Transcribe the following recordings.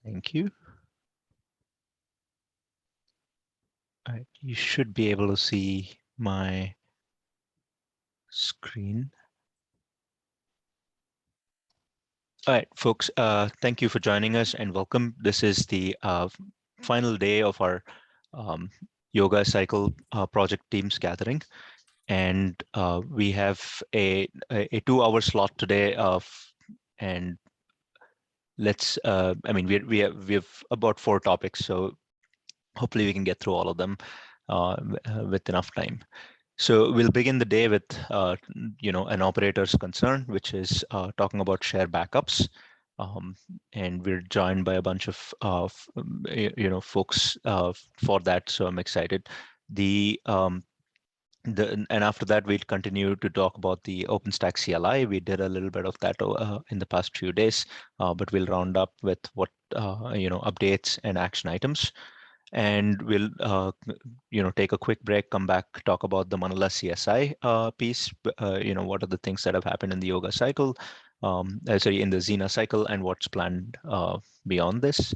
Thank you. All right, you should be able to see my screen. All right, folks, thank you for joining us and welcome. This is the final day of our yoga cycle project teams gathering. And we have a 2-hour slot today and let's, I mean, we have about 4 topics, so hopefully we can get through all of them with enough time. So we'll begin the day with, an operator's concern, which is talking about share backups. And we're joined by a bunch of, folks for that. So I'm excited. And after that, we'll continue to talk about the OpenStack CLI. We did a little bit of that in the past few days, but we'll round up with what, updates and action items. And we'll, take a quick break, come back, talk about the Manila CSI piece. What are the things that have happened in the yoga cycle, in the Xena cycle, and what's planned beyond this.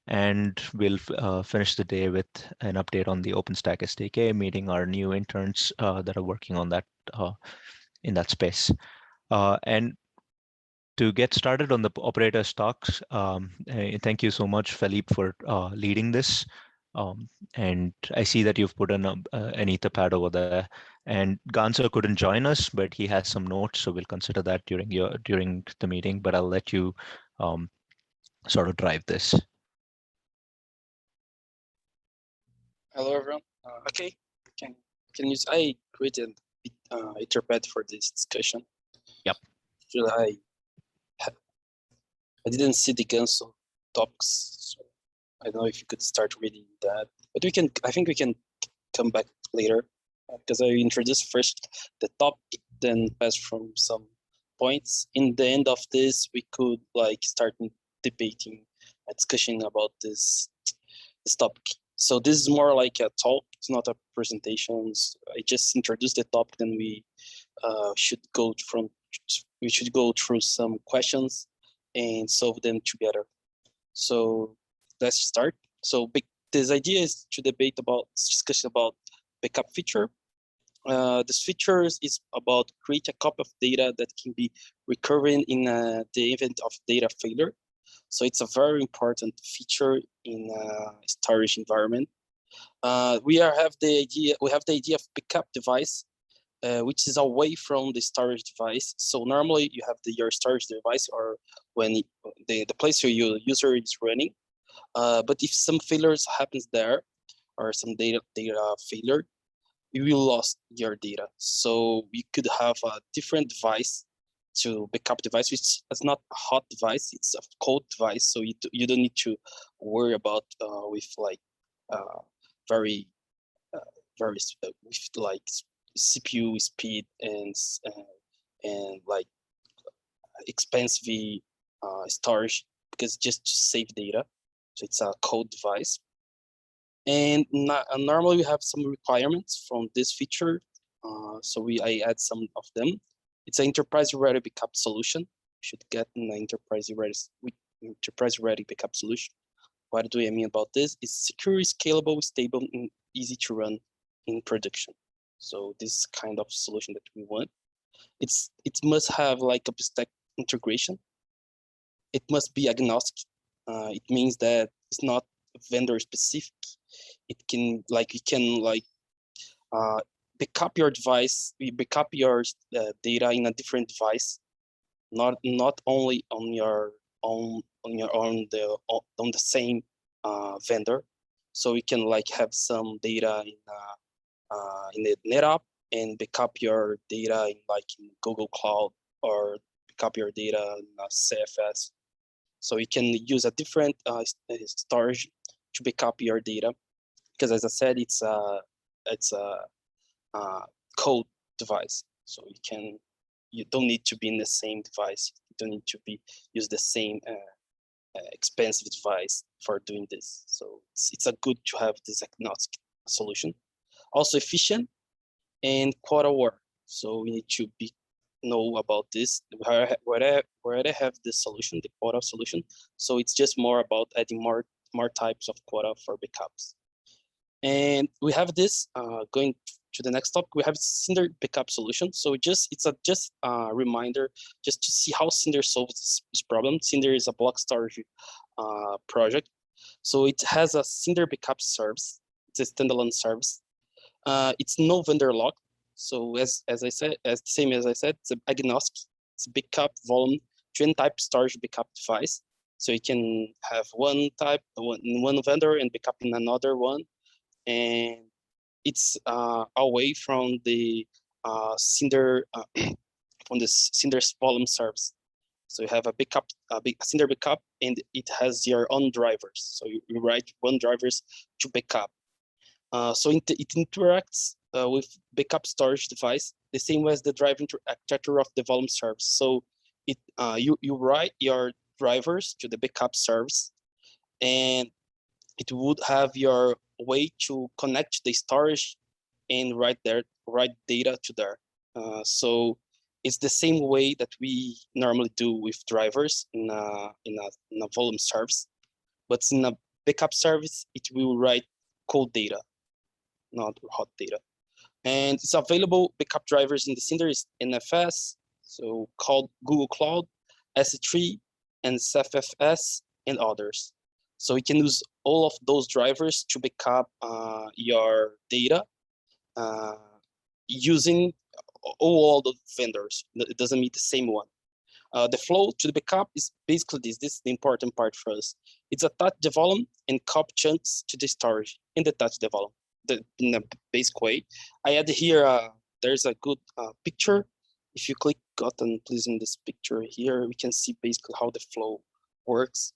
And we'll finish the day with an update on the OpenStack SDK, meeting our new interns that are working on that in that space. And to get started on the operator talks, thank you so much, Philippe, for leading this. And I see that you've put an Etherpad over there. And Ganser couldn't join us, but he has some notes, so we'll consider that during the meeting. But I'll let you sort of drive this. Hello, everyone. Okay, can use. I created Etherpad for this discussion. Yep. Should I didn't see the Ganso talks, so I don't know if you could start reading that. But we can. I think we can come back later because I introduced first the topic, then pass from some points. In the end of this, we could start debating, a discussion about this topic. So this is more like a talk. It's not a presentation. I just introduced the topic, then we should go through some questions and solve them together. So let's start. So this idea is to discuss about backup feature. This feature is about create a copy of data that can be recurring in the event of data failure. So it's a very important feature in a storage environment. We have the idea of backup device, which is away from the storage device. So normally you have your storage device or when the place where your user is running. But if some failures happens there or some data failure, you will lose your data. So you could have a different device to backup device, which is not a hot device, it's a cold device. So you don't need to worry about with CPU speed and expensive storage, because just to save data. So it's a cold device. And normally we have some requirements from this feature. So I add some of them. It's an enterprise-ready backup solution. You should get an enterprise-ready backup solution. What do I mean about this? It's secure, scalable, stable, and easy to run in production. So this kind of solution that we want. It must have OpenStack integration. It must be agnostic. It means that it's not vendor specific. It can backup your device. We backup your data in a different device, not only on the same vendor. So we can have some data in the NetApp and backup your data in Google Cloud, or backup your data in CFS. So you can use a different storage to backup your data, because as I said, it's a code device. So you don't need to be in the same device. You don't need to use the same expensive device for doing this. So it's a good to have this agnostic solution. Also efficient and quite aware. So we need to be know about this. Where I have the solution, the quota solution. So it's just more about adding more types of quota for backups. And we have this going to the next topic. We have Cinder backup solution. So it's just a reminder just to see how Cinder solves this problem. Cinder is a block storage project. So it has a Cinder backup service. It's a standalone service. It's no vendor locked. So as I said, same as I said, it's agnostic. It's a backup volume, twin type storage backup device. So you can have one type, one vendor and backup in another one. And it's away from the Cinder from the Cinder's volume service. So you have a backup, a Cinder backup, and it has your own drivers. So you write one drivers to backup. So it interacts with backup storage device the same way as the driver architecture of the volume service. So you write your drivers to the backup service, and it would have your way to connect the storage and write data to there. So it's the same way that we normally do with drivers in a volume service, but in a backup service, it will write cold data, not hot data. And it's available backup drivers in the Cinder is NFS, so called Google Cloud, S3, and CFFS, and others. So you can use all of those drivers to backup your data using all the vendors. It doesn't mean the same one. The flow to the backup is basically this. This is the important part for us. It's attach the volume and copy chunks to the storage and detach the volume in a basic way. I add here, there's a good picture. If you click button, please, in this picture here, we can see basically how the flow works.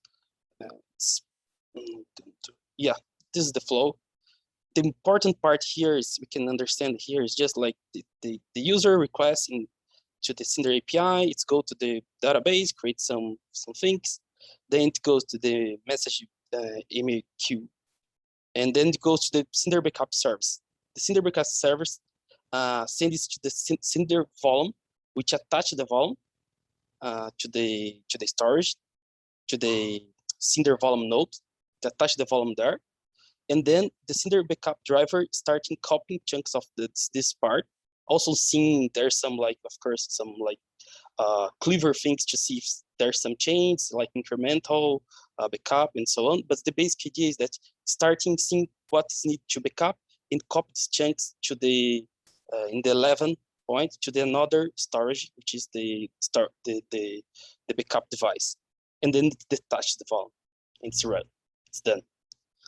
Yeah, this is the flow. The important part here is we can understand here is just like the user requests to the Cinder API. It's go to the database, create some things, then it goes to the message email queue, and then it goes to the Cinder backup service. The Cinder backup service sends it to the Cinder volume, which attach the volume to the storage, to the Cinder volume node, to attach the volume there. And then the Cinder backup driver starting copying chunks of this part. Also seeing there's some, like, of course, some like clever things to see if there's some chains, like incremental backup and so on. But the basic idea is that starting seeing what is needed to backup and copy these chunks to the in the 11 point to the another storage, which is the backup device, and then detach the volume. It's ready. It's done.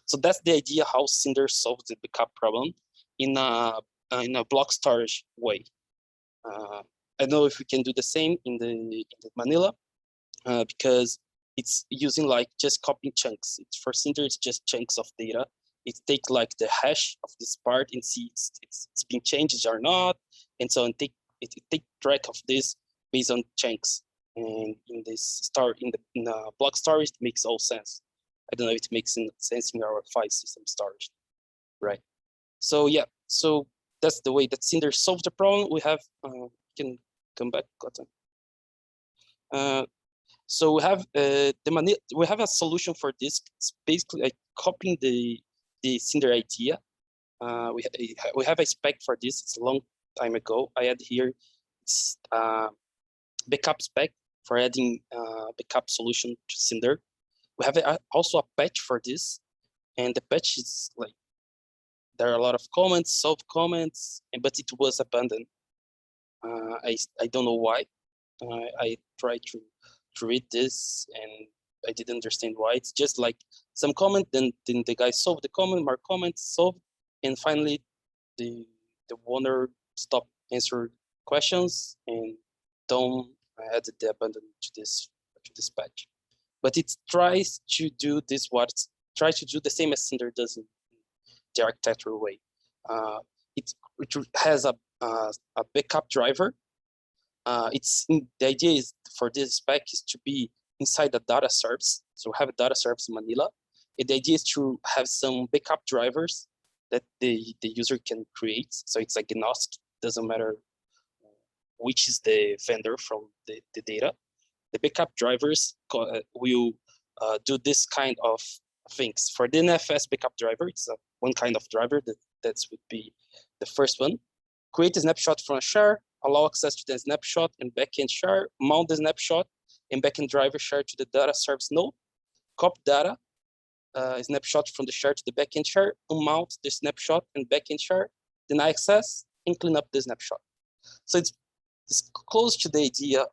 So that's the idea how Cinder solves the backup problem in a block storage way. I don't know if we can do the same in the Manila, because it's using like just copying chunks. For Cinder, it's just chunks of data. It takes like the hash of this part and see it's being changed or not, and so it take track of this based on chunks. And in this in the block storage, it makes all sense. I don't know if it makes sense in our file system storage, right? So yeah, so that's the way that Cinder solves the problem. We have, can come back, Cotton. So we have we have a solution for this. It's basically like copying the Cinder idea. We have a spec for this. It's a long time ago. I had here it's backup spec for adding backup solution to Cinder. We have also a patch for this, and the patch is like, there are a lot of comments, solved comments, but it was abandoned. I don't know why. I tried to read this, and I didn't understand why. It's just like some comment, then the guy solved the comment, more comments, solved, and finally the owner stopped answering questions and don't add the abandon to this patch. But it tries to do this, tries to do the same as Cinder does in the architectural way. It has a backup driver. The idea is for this spec is to be inside the data service. So we have a data service in Manila. And the idea is to have some backup drivers that the user can create. So it's agnostic, doesn't matter which is the vendor from the data. The backup drivers will do this kind of things. For the NFS backup driver, it's one kind of driver that would be the first one. Create a snapshot from a share, allow access to the snapshot and backend share, mount the snapshot and backend driver share to the data service node, copy data, snapshot from the share to the backend share, unmount the snapshot and backend share, deny access, and clean up the snapshot. So it's close to the idea.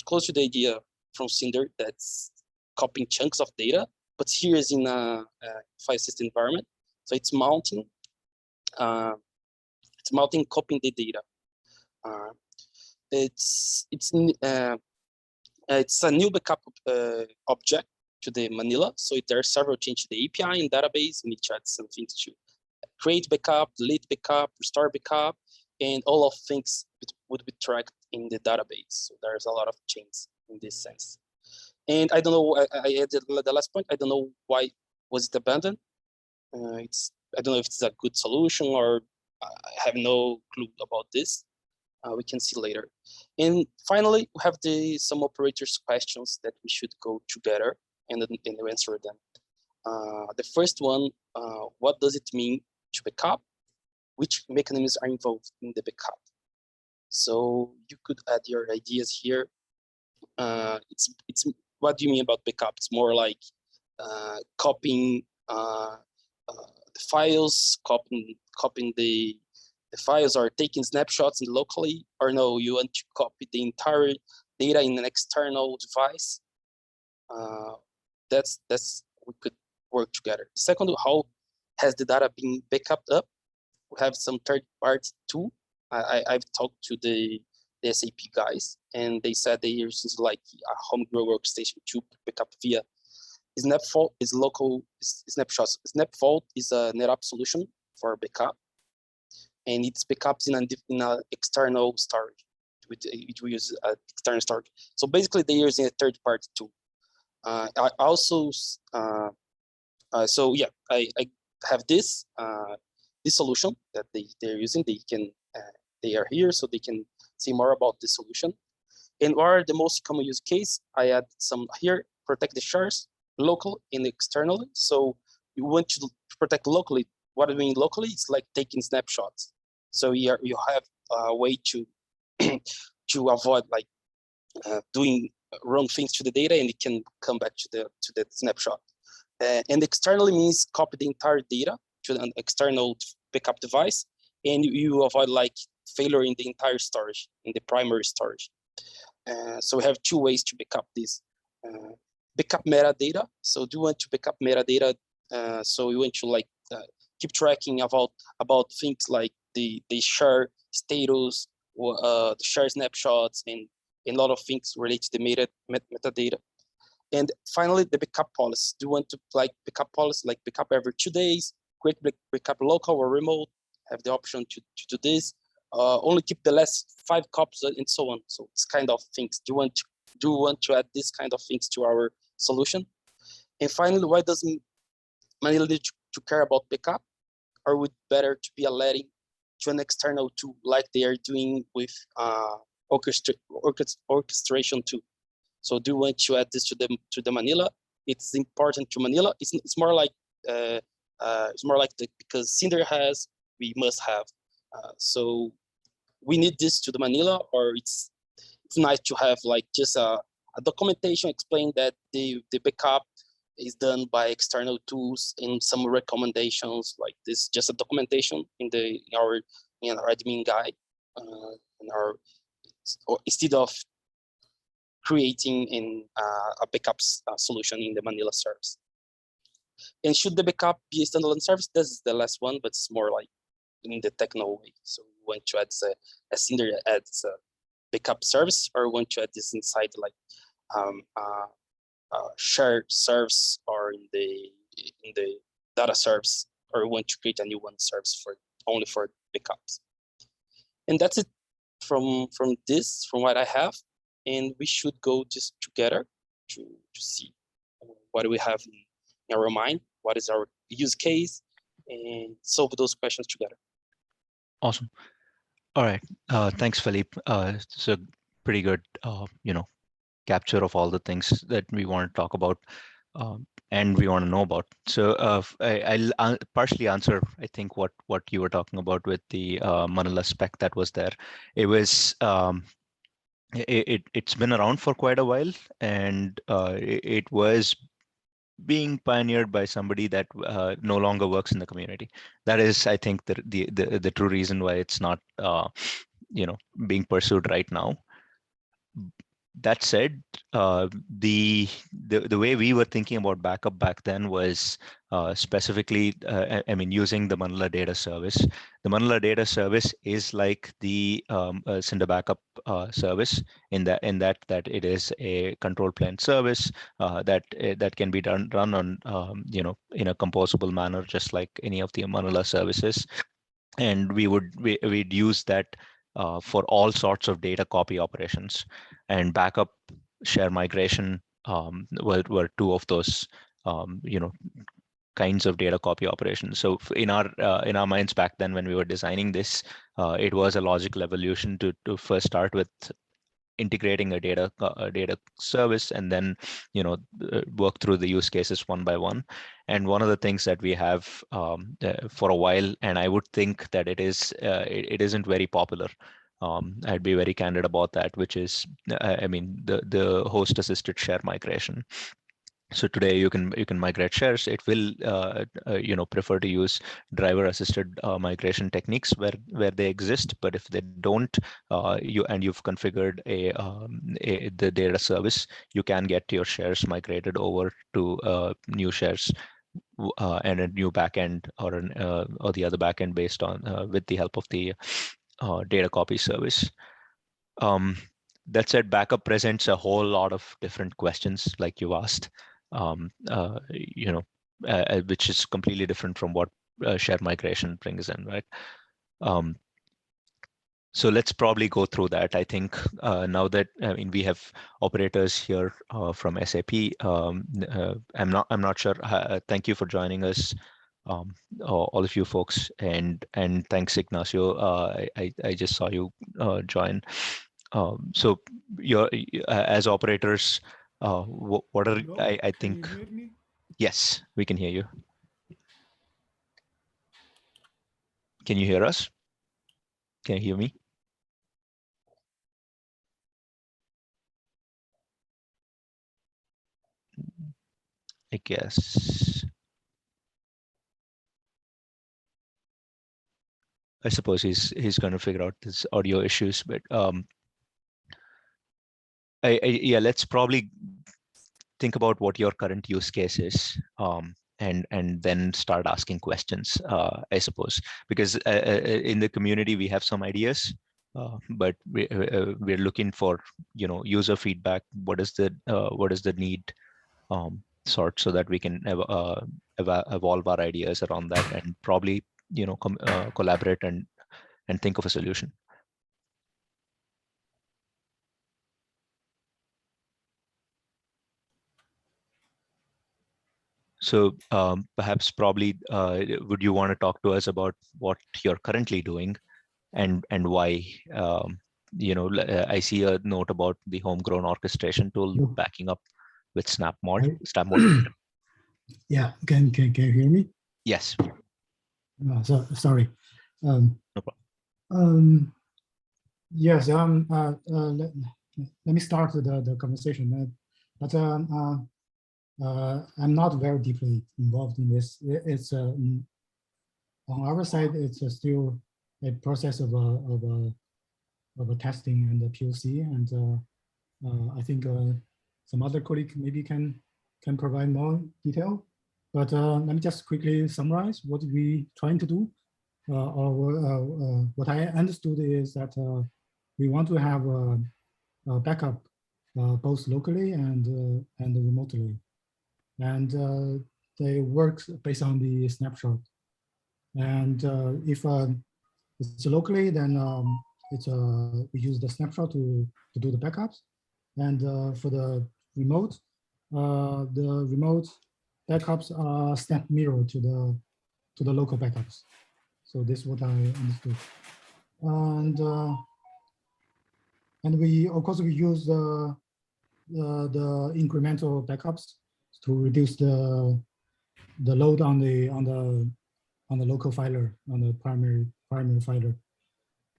Close to the idea from Cinder that's copying chunks of data, but here is in a file system environment. So it's mounting, copying the data. It's a new backup object to the Manila. So there are several changes to the API and database. We need to add something to create backup, delete backup, restore backup, and all of things would be tracked in the database. So there's a lot of changes in this sense. And I don't know, I added the last point. I don't know why was it abandoned. I don't know if it's a good solution or I have no clue about this. We can see later. And finally, we have some operators questions that we should go together and answer them. The first one, what does it mean to backup? Which mechanisms are involved in the backup? So you could add your ideas here. It's what do you mean about backup? It's more like copying the files, copying the files, or taking snapshots locally, or no, you want to copy the entire data in an external device. That's we could work together. Second, how has the data been backed up? We have some third-party tool. I've talked to the SAP guys, and they said they use like a homegrown workstation to back up via Snapvault is local snapshots. Snapvault is a NetApp solution for backup, and it's backups in an external storage. Which we use external storage. So basically, they're using a third-party tool. I also, so yeah, I have this solution that they're using. They are here, so they can see more about the solution. And what are the most common use case? I add some here, protect the shares local and externally. So you want to protect locally. What I mean locally, it's like taking snapshots. So you have a way to to avoid like doing wrong things to the data, and it can come back to the snapshot. And externally means copy the entire data to an external backup device, and you avoid like failure in the entire storage, in the primary storage. So we have two ways to backup this. Backup metadata. So do you want to backup metadata? So you want to like keep tracking about things like the share status, the share snapshots, and a lot of things related to the metadata. And finally, the backup policy. Do you want to like backup policy, like backup every 2 days, quick backup local or remote? Have the option to do this. Only keep the last 5 copies and so on. So it's kind of things. Do you want to add this kind of things to our solution? And finally, why doesn't Manila need to care about backup? Or would better to be alerting to an external tool like they are doing with orchestration tool? So do you want to add this to the Manila? It's important to Manila. It's more like because Cinder has, we must have. So we need this to the Manila, or it's nice to have like just a documentation explain that the backup is done by external tools and some recommendations like this, just a documentation in our admin guide, instead of creating a backup solution in the Manila service. And should the backup be a standalone service? This is the last one, but it's more like in the technical way. So we want to add a Cinder adds a backup service, or want to add this inside like shared service or in the data service, or want to create a new one service only for backups. And that's it from what I have. And we should go just together to see what do we have in our mind, what is our use case, and solve those questions together. Awesome. All right. Thanks, Philippe. It's a pretty good, capture of all the things that we want to talk about and we want to know about. So I'll partially answer, I think, what you were talking about with the Manila spec that was there. It was it's been around for quite a while, and it was being pioneered by somebody that no longer works in the community. That is, I think, the true reason why it's not being pursued right now. That said, the way we were thinking about backup back then was specifically, I mean, using the Manila data service. The Manila data service is like the Cinder backup service in that it is a control plane service that can be run on in a composable manner, just like any of the Manila services. And we'd use that for all sorts of data copy operations, and backup, share, migration were two of those kinds of data copy operations. So in our minds back then when we were designing this, it was a logical evolution to first start with integrating a data service, and then work through the use cases one by one. And one of the things that we have for a while, and I would think that it isn't very popular. I'd be very candid about that, which is, I mean, the host assisted share migration. So today you can migrate shares. It will prefer to use driver assisted migration techniques where they exist. But if they don't, you've configured the data service, you can get your shares migrated over to new shares and a new backend or the other backend based on with the help of the data copy service. Um, that said, backup presents a whole lot of different questions, like you asked, which is completely different from what share migration brings in, right? Um, so let's probably go through that. I think now that we have operators here from SAP. I'm not sure. Thank you for joining us, all of you folks, and thanks, Ignacio. I just saw you join. So you're as operators, what are Hello, I can you think hear me? yes, we can hear you. Can you hear us? Can you hear me? I guess. I suppose he's going to figure out his audio issues, but yeah, let's probably think about what your current use case is, and then start asking questions, I suppose, because in the community we have some ideas, but we're looking for user feedback. What is the need, sort, so that we can evolve our ideas around that, and probably collaborate and think of a solution. So perhaps probably would you want to talk to us about what you're currently doing and why? I see a note about the homegrown orchestration tool No, backing up with SnapMod. I, SnapMod. yeah, can you hear me? Yes, Sorry. Um, no problem. um, yes, let me start the conversation. But I'm not very deeply involved in this. It's on our side, it's still a process of a testing and the POC, and I think some other colleague maybe can provide more detail. But let me just quickly summarize what we trying to do. What I understood is that we want to have a backup both locally and remotely, and they work based on the snapshot. And if it's locally, then we use the snapshot to do the backups. And for the remote backups are snap mirror to the local backups. So this is what I understood. and we of course we use the incremental backups to reduce the load on the local filer, on the primary filer.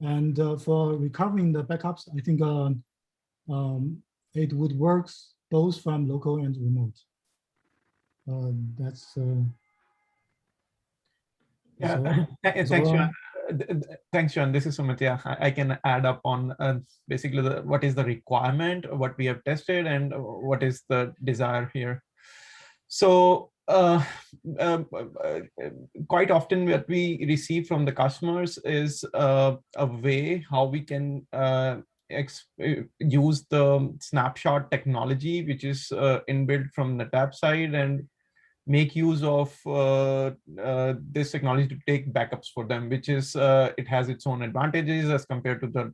And for recovering the backups, I think it would work both from local and remote. That's yeah. so, Thanks, John. Thanks, John. This is Sumitya. I can add up on basically what is the requirement, what we have tested, and what is the desire here. So quite often what we receive from the customers is a way how we can use the snapshot technology, which is inbuilt from the NetApp side, and make use of this technology to take backups for them, which is it has its own advantages as compared to the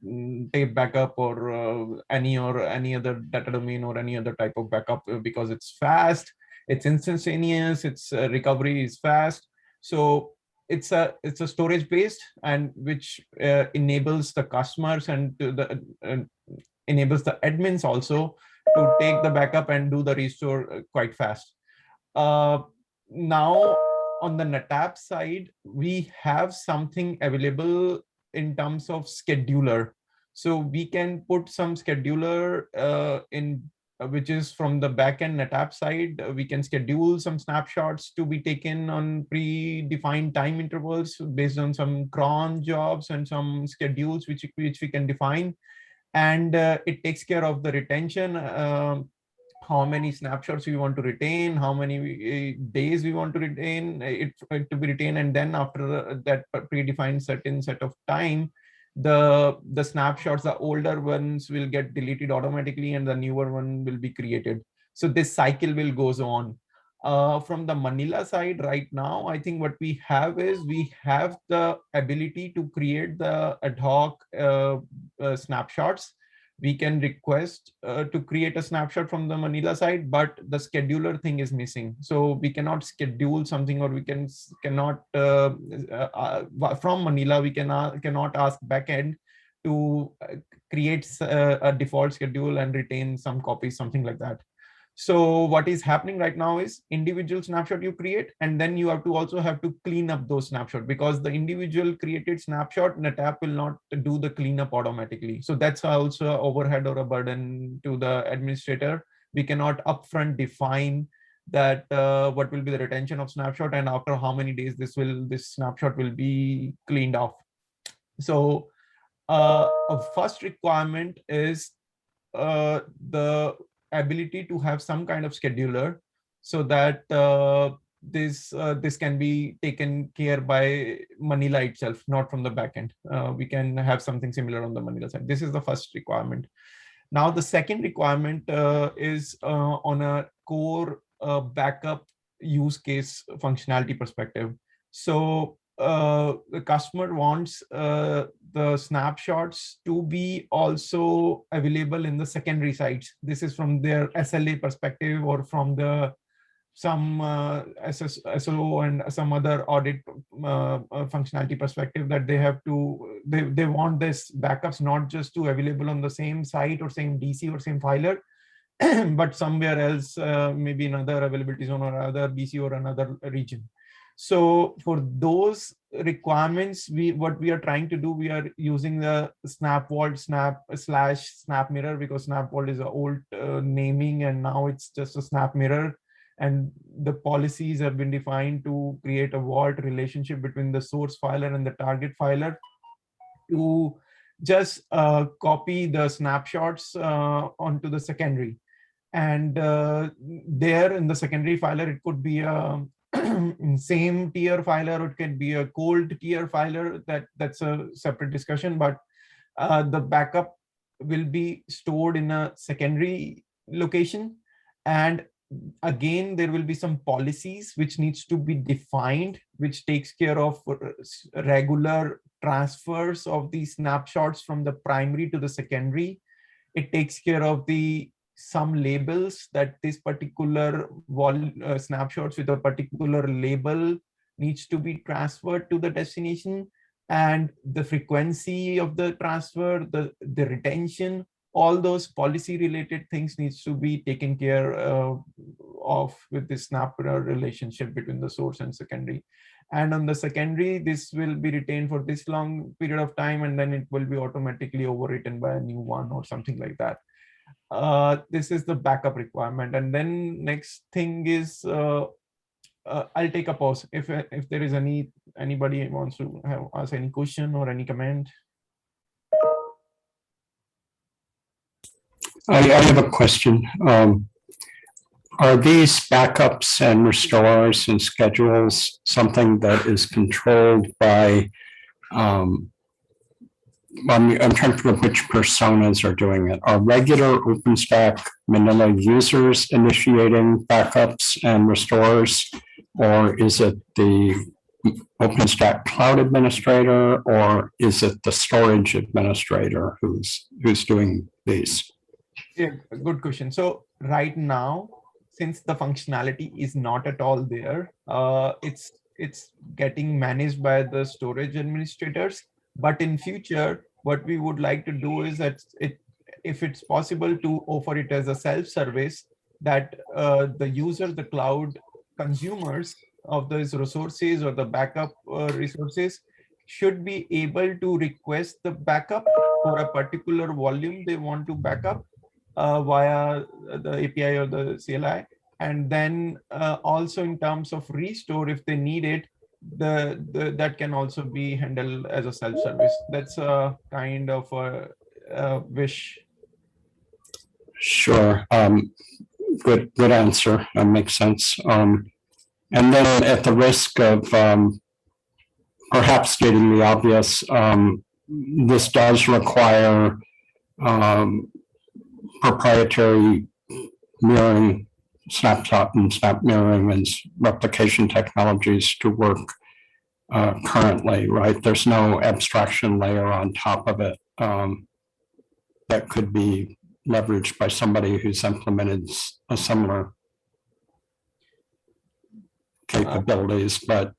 tape backup or any other data domain or any other type of backup, because it's fast, it's instantaneous, its recovery is fast. So it's a storage based, and which enables the customers and enables the admins also to take the backup and do the restore quite fast. Now on the NetApp side, we have something available in terms of scheduler. So we can put some scheduler in, which is from the backend NetApp side. We can schedule some snapshots to be taken on predefined time intervals based on some cron jobs and some schedules which we can define. And it takes care of the retention, how many snapshots we want to retain, how many days we want to retain it to be retained, and then after that predefined certain set of time, the snapshots, the older ones will get deleted automatically and the newer one will be created. So this cycle will goes on. From the Manila side right now, I think what we have is we have the ability to create the ad hoc snapshots. We can request to create a snapshot from the Manila side, but the scheduler thing is missing. So we cannot schedule something, or we cannot from Manila, we cannot ask backend to create a default schedule and retain some copies, something like that. So what is happening right now is individual snapshot you create, and then you have to clean up those snapshots, because the individual created snapshot, NetApp will not do the cleanup automatically. So that's also an overhead or a burden to the administrator. We cannot upfront define that what will be the retention of snapshot and after how many days this snapshot will be cleaned off. So a first requirement is the ability to have some kind of scheduler, so that this can be taken care by Manila itself, not from the backend. We can have something similar on the Manila side. This is the first requirement. Now the second requirement is on a core backup use case functionality perspective. So the customer wants the snapshots to be also available in the secondary sites. This is from their SLA perspective, or from the some SSO and some other audit functionality perspective, that they have to, they want this backups not just to available on the same site or same DC or same filer, but somewhere else, maybe another availability zone or other BC or another region. So for those requirements, what we are trying to do, we are using the Snap Vault Snap Mirror, because Snap Vault is an old naming, and now it's just a Snap Mirror. And the policies have been defined to create a vault relationship between the source filer and the target filer, to just copy the snapshots onto the secondary. And there in the secondary filer, it could be a same tier filer, or it can be a cold tier filer. That's a separate discussion, but the backup will be stored in a secondary location. And again, there will be some policies which needs to be defined, which takes care of regular transfers of these snapshots from the primary to the secondary. It takes care of some labels, that this particular snapshots with a particular label needs to be transferred to the destination. and the frequency of the transfer, the retention, all those policy related things needs to be taken care of with the snap relationship between the source and secondary. And on the secondary, this will be retained for this long period of time, and then it will be automatically overwritten by a new one or something like that. This is the backup requirement. And then next thing is, I'll take a pause. If there is anybody wants to ask any question or any comment. I have a question. Are these backups and restores and schedules something that is controlled by, I'm trying to figure out which personas are doing it. Are regular OpenStack Manila users initiating backups and restores, or is it the OpenStack Cloud Administrator, or is it the storage administrator who's doing these? Yeah, good question. So right now, since the functionality is not at all there, it's getting managed by the storage administrators. But in future, what we would like to do is that if it's possible to offer it as a self-service, that the user, the cloud consumers of those resources or the backup resources should be able to request the backup for a particular volume they want to backup via the API or the CLI. And then also in terms of restore, if they need it, that can also be handled as a self-service. That's a kind of a wish. Sure. Good answer. That makes sense. And then at the risk of perhaps stating the obvious, this does require proprietary mirroring, snapshot and snap mirroring and replication technologies to work currently, right? There's no abstraction layer on top of it that could be leveraged by somebody who's implemented a similar capabilities, but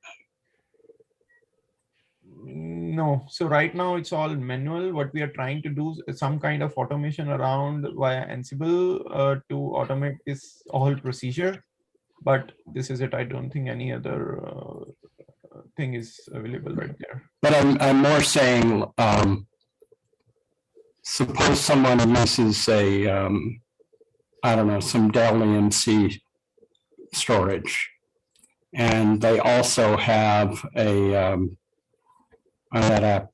no. So right now it's all manual. What we are trying to do is some kind of automation around via Ansible to automate this whole procedure. But this is it. I don't think any other thing is available right there. But I'm more saying, suppose someone uses a, I don't know, some Dell EMC storage, and they also have a NetApp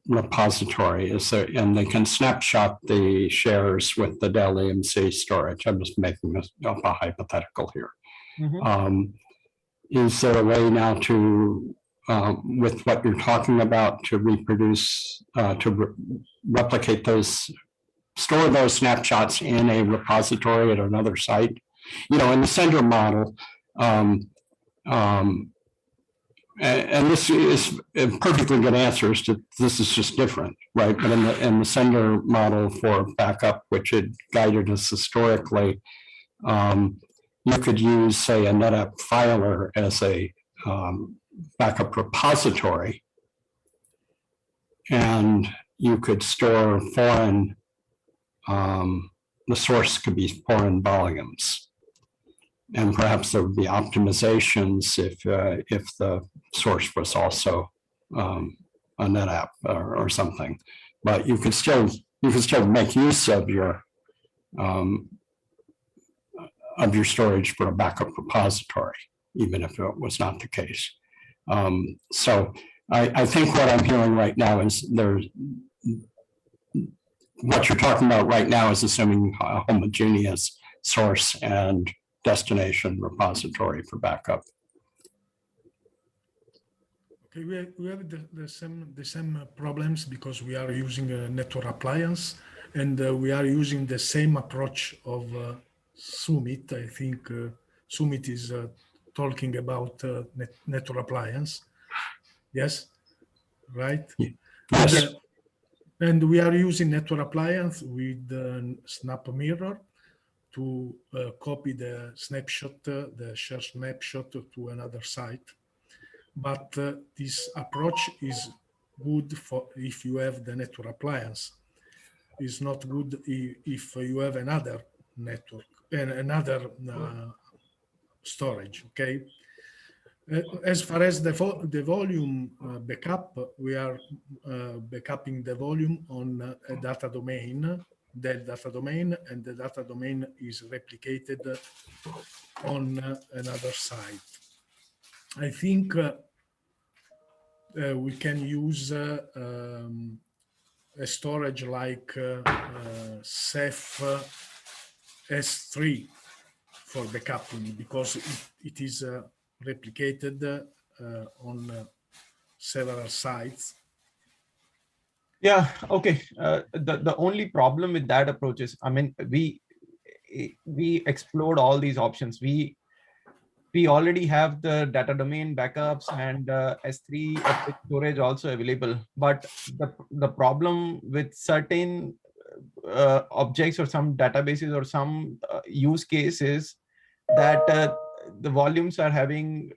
repository, and they can snapshot the shares with the Dell EMC storage. I'm just making this up a hypothetical here. Mm-hmm. Is there a way now to, with what you're talking about, to reproduce, replicate those, store those snapshots in a repository at another site? You know, in the sender model, and this is a perfectly good answer, is that this is just different, right? But in the sender model for backup, which had guided us historically, you could use, say, a NetApp filer as a backup repository, and you could store foreign, the source could be foreign volumes. And perhaps there would be optimizations if the source was also a NetApp or something. But you could still make use of your storage for a backup repository, even if it was not the case. So I think what I'm hearing right now is what you're talking about right now is assuming a homogeneous source and destination repository for backup. Okay, we have the same problems because we are using a network appliance, and we are using the same approach of Sumit. I think Sumit is talking about network appliance. Yes, right? Yes. And we are using network appliance with Snap Mirror to copy the snapshot, the share snapshot to another site. But this approach is good for if you have the network appliance. It's not good if you have another network and another storage. Okay. As far as the volume backup, we are backupping the volume on a data domain, and the data domain is replicated on another site. I think we can use a storage like Ceph S3 for backupping, because it is replicated on several sites. Yeah, okay. The only problem with that approach is, I mean, we explored all these options. We already have the data domain backups and S3 object storage also available. But the problem with certain objects or some databases or some use cases that the volumes are having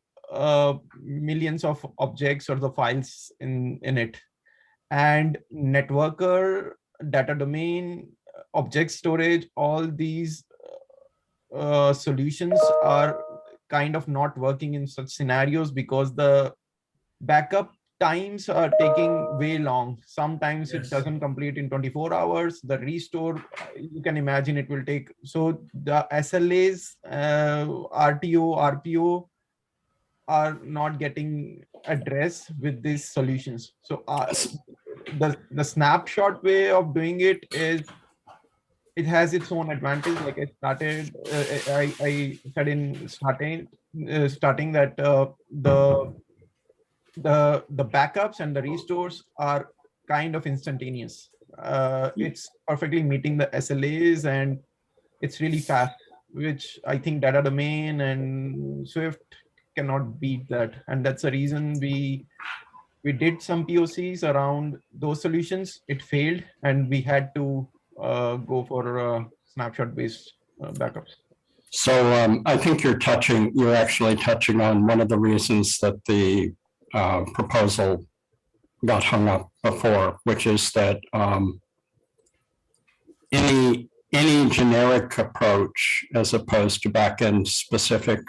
millions of objects or the files in it, and networker, data domain, object storage, all these solutions are kind of not working in such scenarios because the backup times are taking way long. Sometimes it Yes. doesn't complete in 24 hours. The restore, you can imagine it will take. So the SLAs, RTO, RPO are not getting addressed with these solutions. So the snapshot way of doing it is, it has its own advantage. Like I said in starting that the backups and the restores are kind of instantaneous. It's perfectly meeting the SLAs and it's really fast, which I think data domain and Swift cannot beat that. And that's the reason we did some POCs around those solutions. It failed and we had to go for snapshot based backups. So I think you're actually touching on one of the reasons that the proposal got hung up before, which is that any generic approach as opposed to backend specific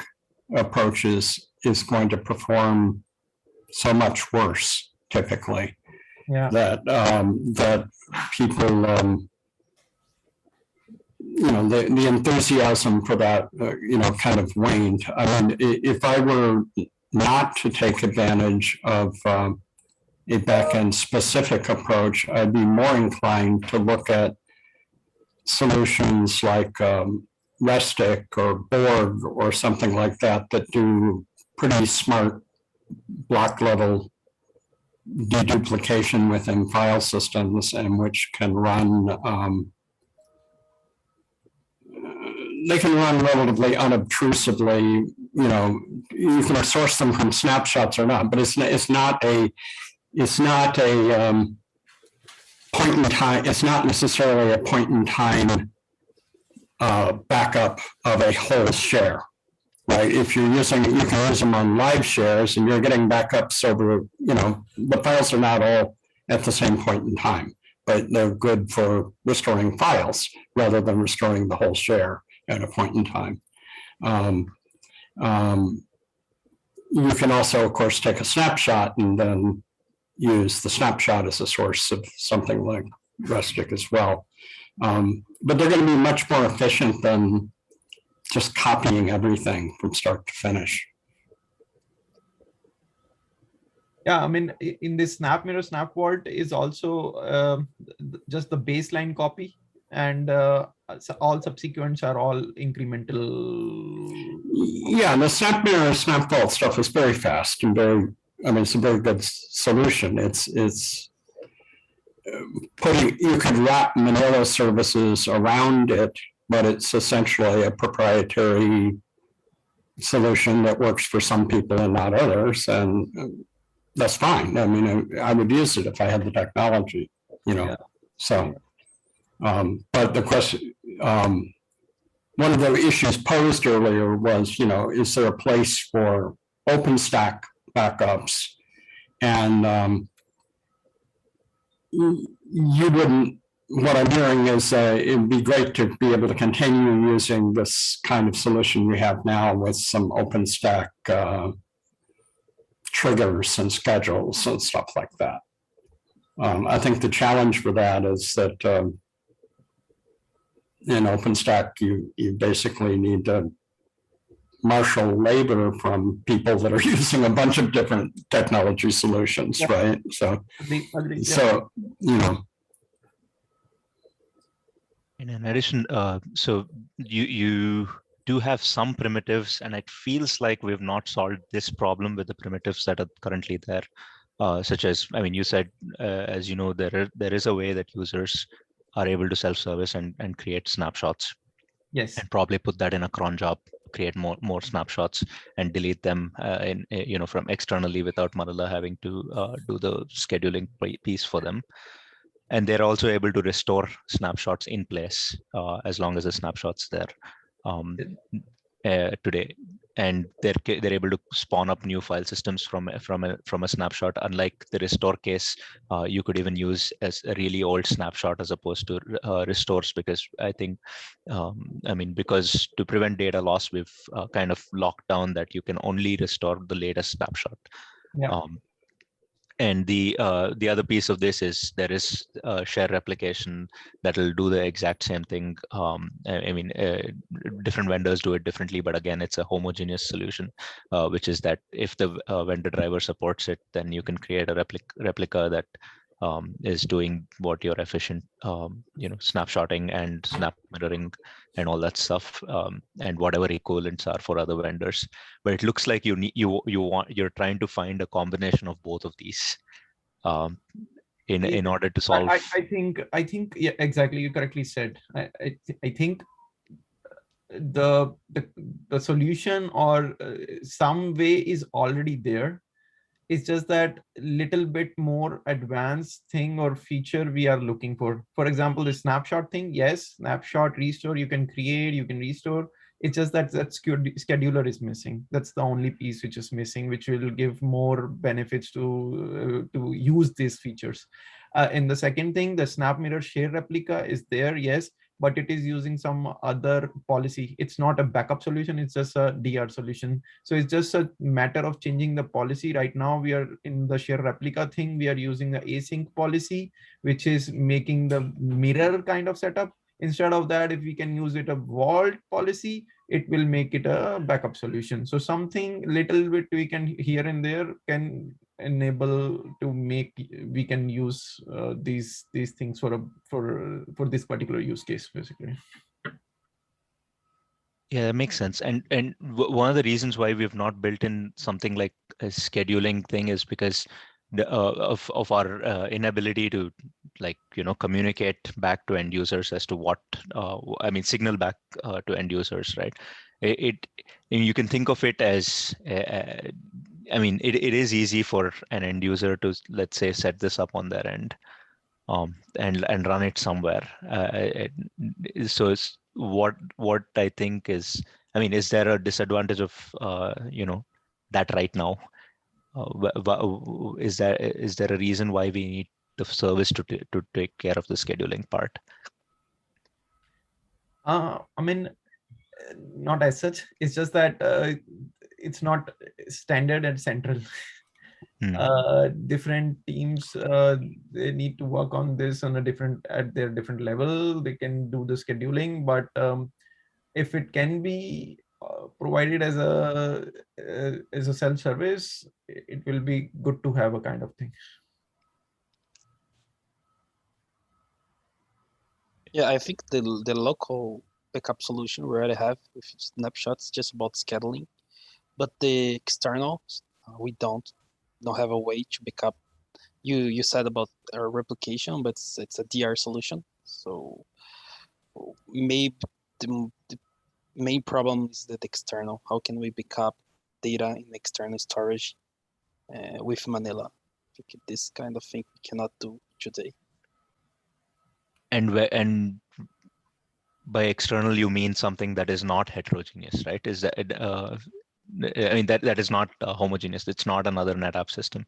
approaches is going to perform so much worse typically. Yeah. That people the enthusiasm for that kind of waned. I mean, if I were not to take advantage of a backend specific approach, I'd be more inclined to look at solutions like Restic or Borg or something like that do pretty smart block level deduplication within file systems, and which can run they can run relatively unobtrusively. You can source them from snapshots or not, but it's not a point in time. It's not necessarily a point in time backup of a whole share, right? If you're using, you can use them on live shares, and you're getting backups over. The files are not all at the same point in time, but they're good for restoring files rather than restoring the whole share at a point in time. You can also, of course, take a snapshot and then use the snapshot as a source of something like Restic as well. But they're going to be much more efficient than just copying everything from start to finish. Yeah, I mean, in this Snap Mirror, Snap Vault is also just the baseline copy, and all subsequents are all incremental. Yeah, the Snap Mirror, Snap Vault stuff is very fast and it's a very good solution. It's you could wrap Manila services around it, but it's essentially a proprietary solution that works for some people and not others, and that's fine. I mean, I would use it if I had the technology, Yeah. So, but the question, one of the issues posed earlier was, is there a place for OpenStack backups? And you wouldn't, what I'm hearing is it'd be great to be able to continue using this kind of solution we have now with some OpenStack triggers and schedules and stuff like that. I think the challenge for that is that in OpenStack, you basically need to marshal labor from people that are using a bunch of different technology solutions, Yep. right? So, Agree. so you know. And in addition, so you do have some primitives, and it feels like we've not solved this problem with the primitives that are currently there. Such as, I mean, you said, as you know, there is a way that users are able to self-service and create snapshots. Yes. And probably put that in a cron job, create more snapshots and delete them from externally without Manila having to do the scheduling piece for them. And they're also able to restore snapshots in place as long as the snapshot's there today. And they're able to spawn up new file systems from a snapshot. Unlike the restore case, you could even use as a really old snapshot as opposed to restores, because I think, because to prevent data loss, we've kind of locked down that you can only restore the latest snapshot. Yeah. And the other piece of this is there is share replication that will do the exact same thing. Different vendors do it differently, but again, it's a homogeneous solution, which is that if the vendor driver supports it, then you can create a replica that is doing what your efficient, snapshotting and snap mirroring and all that stuff, and whatever equivalents are for other vendors. But it looks like you're trying to find a combination of both of these in order to solve. I think yeah, exactly. You correctly said. I think the solution or some way is already there. It's just that little bit more advanced thing or feature we are looking for. For example, the snapshot thing, yes, snapshot restore, you can create, you can restore. It's just that scheduler is missing. That's the only piece which is missing, which will give more benefits to use these features. And the second thing, the snap mirror share replica is there, yes, but it is using some other policy. It's not a backup solution, it's just a DR solution. So it's just a matter of changing the policy. Right now, we are in the share replica thing, we are using the async policy, which is making the mirror kind of setup. Instead of that, if we can use it a vault policy, it will make it a backup solution. So something little bit we can here and there can enable to make we can use these things for this particular use case, basically. Yeah, that makes sense. And one of the reasons why we've not built in something like a scheduling thing is because of our inability to communicate back to end users as to what signal back to end users, right? You can think of it as it is easy for an end user to, let's say, set this up on their end and run it somewhere. So it's what I think is, is there a disadvantage of that right now? Is there a reason why we need the service to take care of the scheduling part? Not as such. It's just that it's not standard and central. Different teams they need to work on this on at their different level. They can do the scheduling, but if it can be provided as a self-service, it will be good to have a kind of thing. Yeah, I think the local backup solution we already have with snapshots just about scheduling, but the external we don't have a way to backup. You said about our replication, but it's a DR solution. So maybe the main problem is that external. How can we backup data in external storage with Manila? This kind of thing we cannot do today. And by external, you mean something that is not heterogeneous, right? Is that that is not homogeneous. It's not another NetApp system.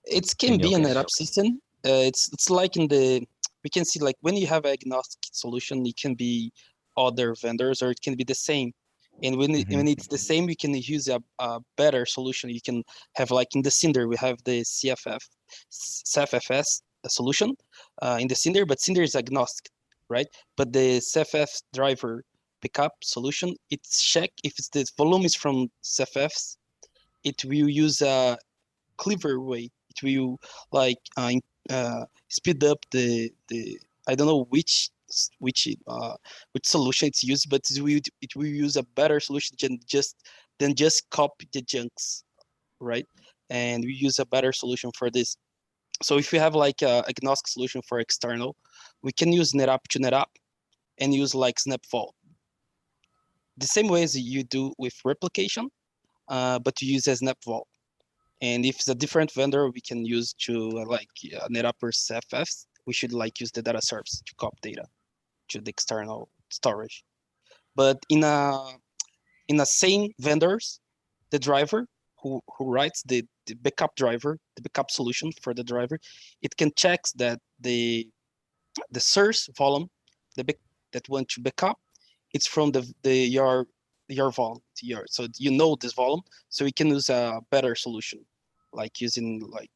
It can be a NetApp system, it's like in the, we can see like when you have agnostic solution, it can be other vendors or it can be the same. And when it's the same, you can use a better solution. You can have like in the Cinder, we have the CFFS solution in the Cinder, but Cinder is agnostic, right? But the CFF driver pickup solution, it's check if it's the volume is from CFFs, it will use a clever way. It will like speed up the I don't know which solution it's used, but it will use a better solution than just copy the junks, right? And we use a better solution for this. So if we have like a agnostic solution for external, we can use NetApp to NetApp and use like Snap Vault. The same way as you do with replication, but you use as Snap Vault. And if it's a different vendor, we can use to like NetApp or CFFs, we should like use the data service to copy data to the external storage. But in a same vendors, the driver who writes the backup driver, the backup solution for the driver, it can check that the source volume, that want to backup, it's from your volume, so you know this volume, so we can use a better solution, like using like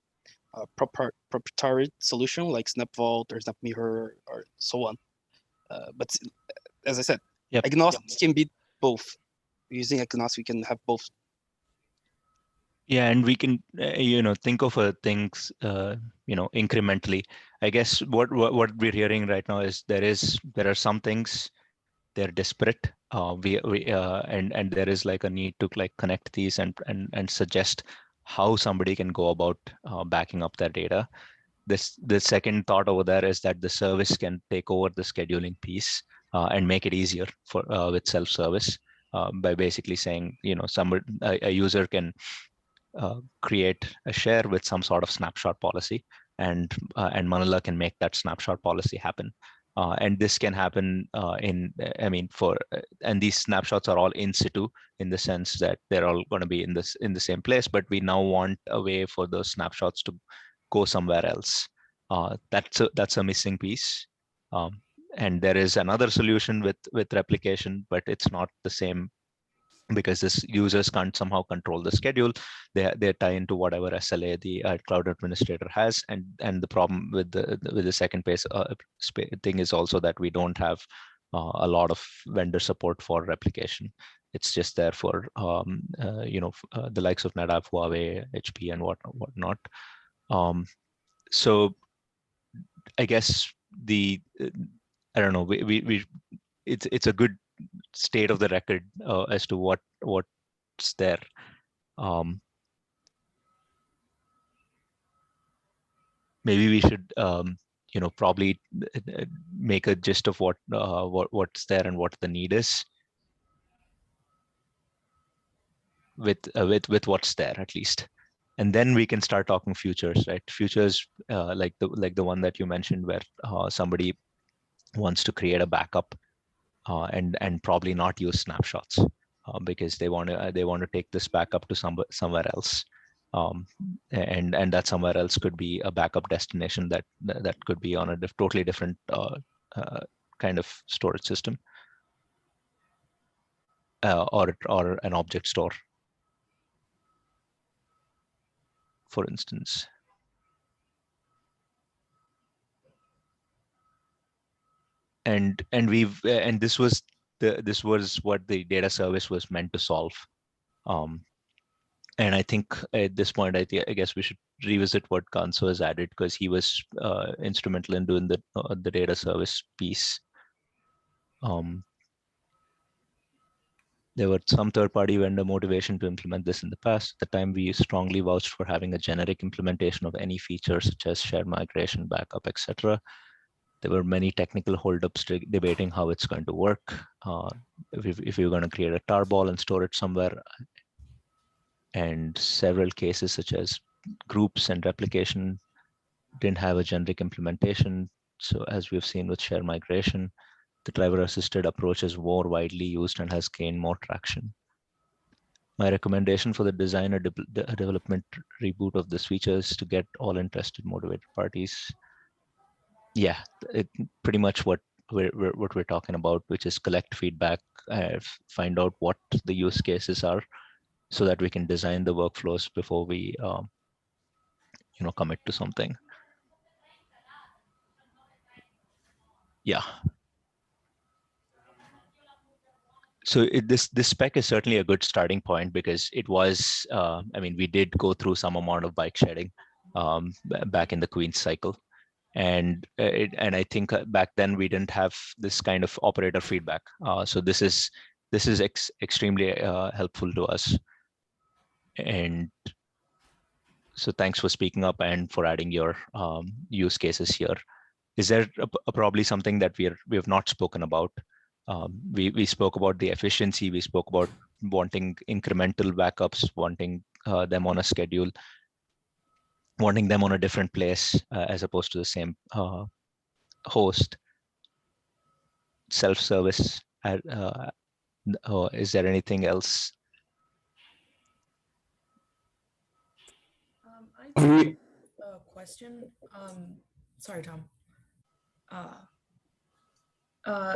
a proprietary solution like Snap Vault or Snap Mirror or so on. But as I said, agnostic can be both. Using agnostic, we can have both. Yeah, and we can, think of things, incrementally. I guess what we're hearing right now is there are some things, they're disparate. And there is like a need to like connect these and suggest how somebody can go about backing up their data. The second thought over there is that the service can take over the scheduling piece and make it easier for with self-service by basically saying, a user can create a share with some sort of snapshot policy, and Manila can make that snapshot policy happen. And this can happen and these snapshots are all in situ in the sense that they're all going to be in the same place, but we now want a way for those snapshots to go somewhere else. That's a missing piece. And there is another solution with replication, but it's not the same because this users can't somehow control the schedule. They tie into whatever SLA the cloud administrator has, and the problem with the second phase thing is also that we don't have a lot of vendor support for replication. It's just there for the likes of NetApp, Huawei, HP, and whatnot. So I guess I don't know. It's a good state of the record as to what's there. Maybe we should probably make a gist of what's there and what the need is with what's there at least, and then we can start talking futures, right? Futures like the one that you mentioned, where somebody wants to create a backup and probably not use snapshots because they want to take this backup to somewhere else, and that somewhere else could be a backup destination that could be on a totally different kind of storage system, or an object store, for instance. And this was what the data service was meant to solve. And I think at this point, I guess we should revisit what Kanso has added, because he was instrumental in doing the data service piece. There were some third-party vendor motivation to implement this in the past. At the time, we strongly vouched for having a generic implementation of any feature such as shared migration, backup, etc. There were many technical holdups debating how it's going to work. If you're going to create a tarball and store it somewhere, and several cases such as groups and replication didn't have a generic implementation. So as we've seen with share migration, the driver-assisted approach is more widely used and has gained more traction. My recommendation for the design or development reboot of this feature is to get all interested motivated parties. Yeah, pretty much what we're talking about, which is collect feedback, find out what the use cases are, so that we can design the workflows before we commit to something. Yeah. So this spec is certainly a good starting point, because it was, I mean, we did go through some amount of bike shedding back in the Queen's cycle. And I think back then we didn't have this kind of operator feedback. So this is extremely helpful to us. And so thanks for speaking up and for adding your use cases here. Is there probably something that we have not spoken about? We spoke about the efficiency. We spoke about wanting incremental backups, wanting them on a schedule, wanting them on a different place as opposed to the same host. Self-service. Is there anything else? I have a question. Sorry, Tom.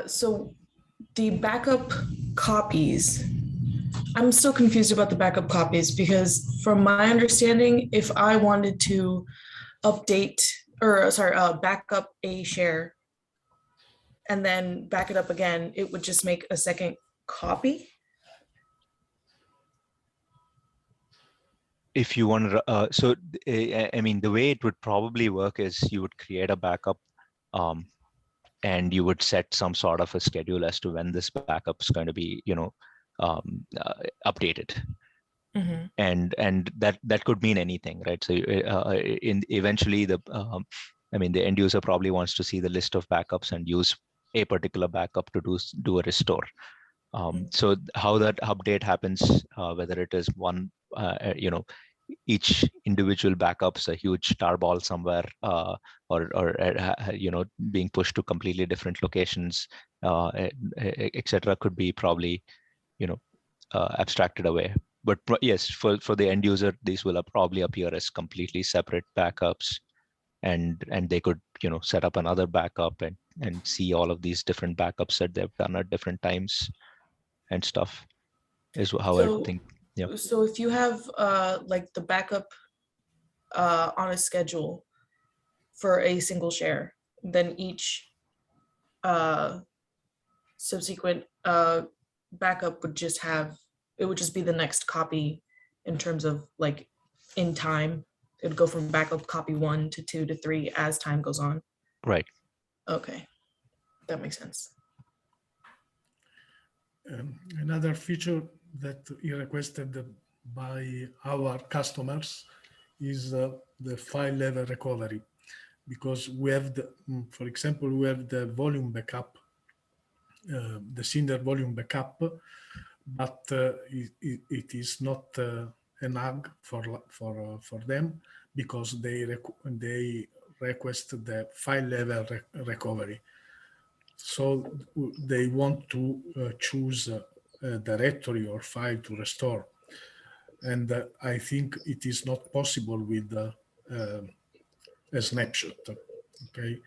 So the backup copies, I'm still confused about the backup copies, because from my understanding, if I wanted to back up a share and then back it up again, it would just make a second copy. If you want to, so I mean, the way it would probably work is you would create a backup, and you would set some sort of a schedule as to when this backup is going to be, updated. Mm-hmm. And that could mean anything, right? So eventually the end user probably wants to see the list of backups and use a particular backup to do a restore. So how that update happens, whether it is one, each individual backup's a huge tarball somewhere, or being pushed to completely different locations, etc., could be probably abstracted away. But yes, for the end user, these will probably appear as completely separate backups, and they could set up another backup and see all of these different backups that they've done at different times and stuff. Is how I think. Yeah. So if you have like the backup on a schedule for a single share, then each subsequent backup would just be the next copy in terms of like in time. It would go from backup copy 1 to 2 to 3 as time goes on. Right. Okay, that makes sense. Another feature that is requested by our customers is the file level recovery, because we have for example, we have the volume backup, the Cinder volume backup, but it is not an hug for them, because they request the file level recovery. So they want to choose a directory or file to restore. And I think it is not possible with a snapshot. Okay,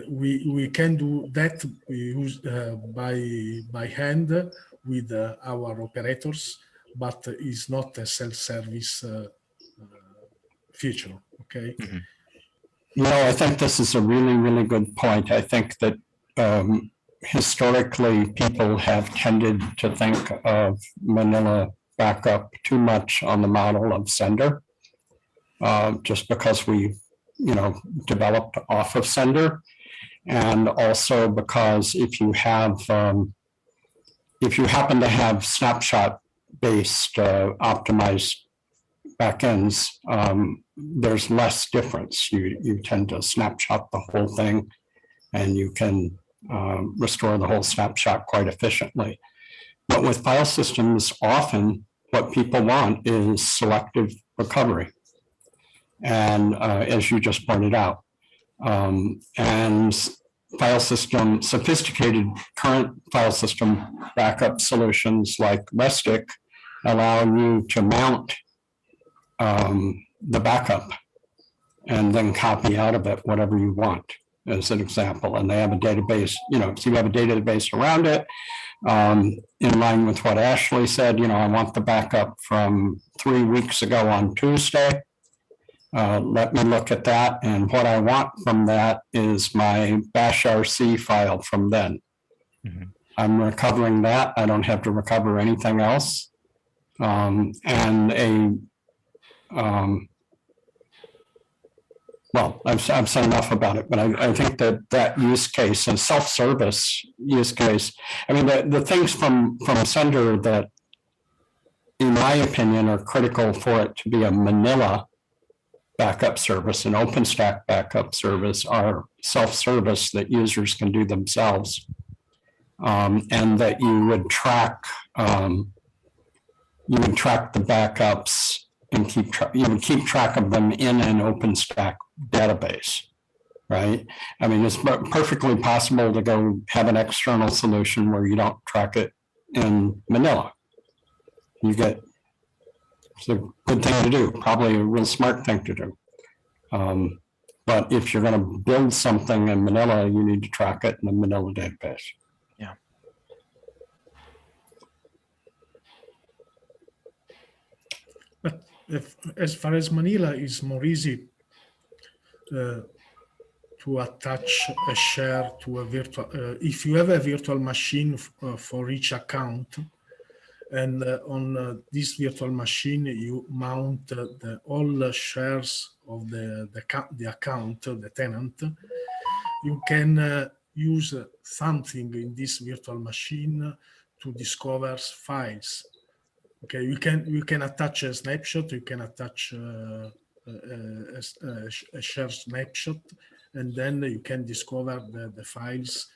we can do that by hand with our operators, but it's not a self-service feature. Okay. Mm-hmm. I think this is a really, really good point. I think that historically people have tended to think of Manila backup too much on the model of Sender, just because we developed off of Sender, and also because if you happen to have snapshot based optimized backends, there's less difference. You tend to snapshot the whole thing, and you can restore the whole snapshot quite efficiently. But with file systems, often what people want is selective recovery. And as you just pointed out, and sophisticated current file system backup solutions like Restic allow you to mount the backup and then copy out of it whatever you want, as an example. And they have a database, so you have a database around it. In line with what Ashley said, I want the backup from 3 weeks ago on Tuesday. Let me look at that. And what I want from that is my bash RC file from then. Mhm. I'm recovering that. I don't have to recover anything else. Well, I've said enough about it, but I think that use case and self-service use case, I mean, the things from Sender that, in my opinion, are critical for it to be a Manila backup service, an OpenStack backup service, are self-service that users can do themselves, and that you would track the backups and you would keep track of them in an OpenStack database, right? I mean, it's perfectly possible to go have an external solution where you don't track it in Manila. It's a good thing to do, probably a real smart thing to do. But if you're going to build something in Manila, you need to track it in the Manila database. Yeah. But as far as Manila is more easy to attach a share to a virtual, if you have a virtual machine for each account, and on this virtual machine you mount all the shares of the account, the tenant, you can use something in this virtual machine to discover files. Okay, you can attach a snapshot, you can attach a share snapshot, and then you can discover the files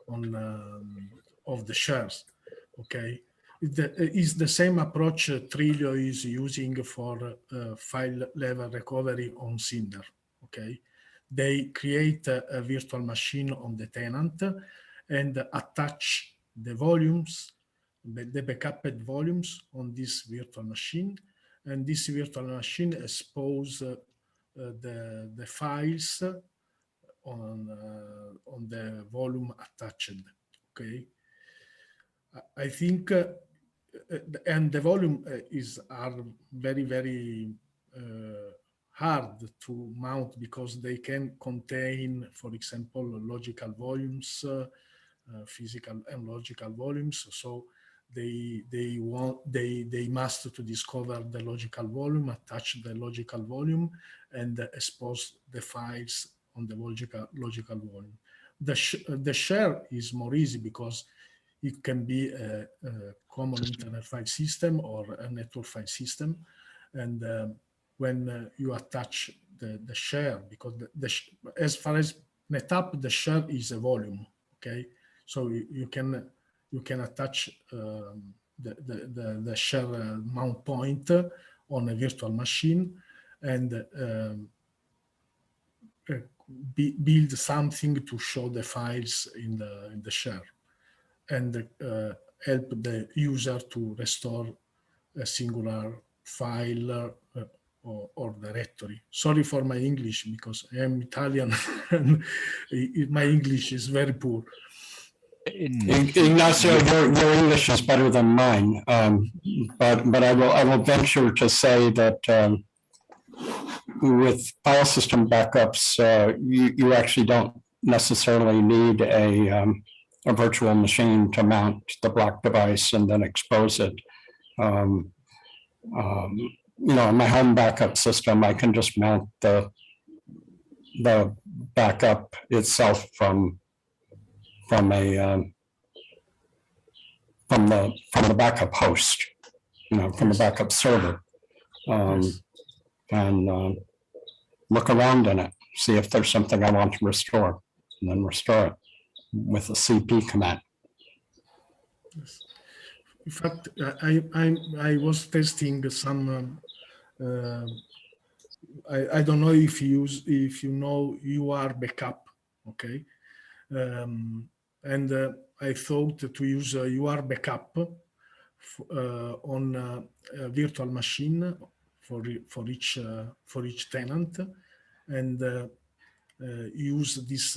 of the shares. Okay, it's the same approach Trilio is using for file level recovery on Cinder. Okay, they create a virtual machine on the tenant and attach the volumes, the backuped volumes on this virtual machine, and this virtual machine expose the files on the volume attached. Okay, I think, and the volume are very hard to mount because they can contain, for example, logical volumes, physical and logical volumes. So they must to discover the logical volume, attach the logical volume, and expose the files on the logical volume. The share is more easy because it can be a common internet file system or a network file system, and when you attach the share, because as far as NetApp, the share is a volume. Okay, so you can attach the share mount point on a virtual machine and build something to show the files in the share, and help the user to restore a singular file or directory. Sorry for my English because I am Italian and my English is very poor. Ignacio, your English is better than mine, but I will venture to say that with file system backups, you actually don't necessarily need a virtual machine to mount the block device and then expose it. In my home backup system, I can just mount the backup itself from the backup host, from the backup server, and look around in it, see if there's something I want to restore, and then restore it with a CP command. Yes. In fact, I was testing some. I don't know if you know UR backup, okay, and I thought to use UR backup on a virtual machine for each tenant, and use this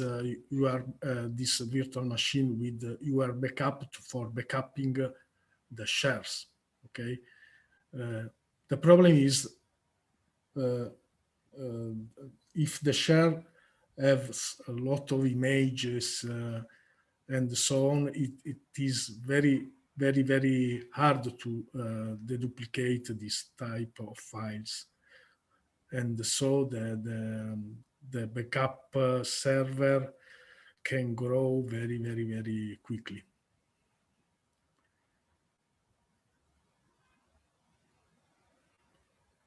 this virtual machine with UR backup for backupping the shares. Okay, the problem is if the share has a lot of images and so on, it is very hard to deduplicate this type of files. And so the backup server can grow very quickly.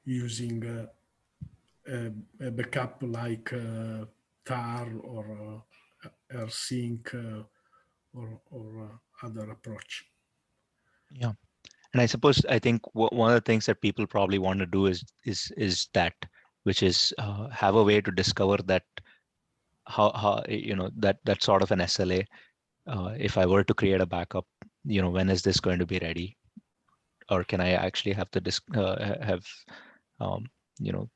Using a backup like tar or rsync or other approach. Yeah. And I think one of the things that people probably want to do is that, which is have a way to discover that how that sort of an SLA. If I were to create a backup, when is this going to be ready? Or can I actually have have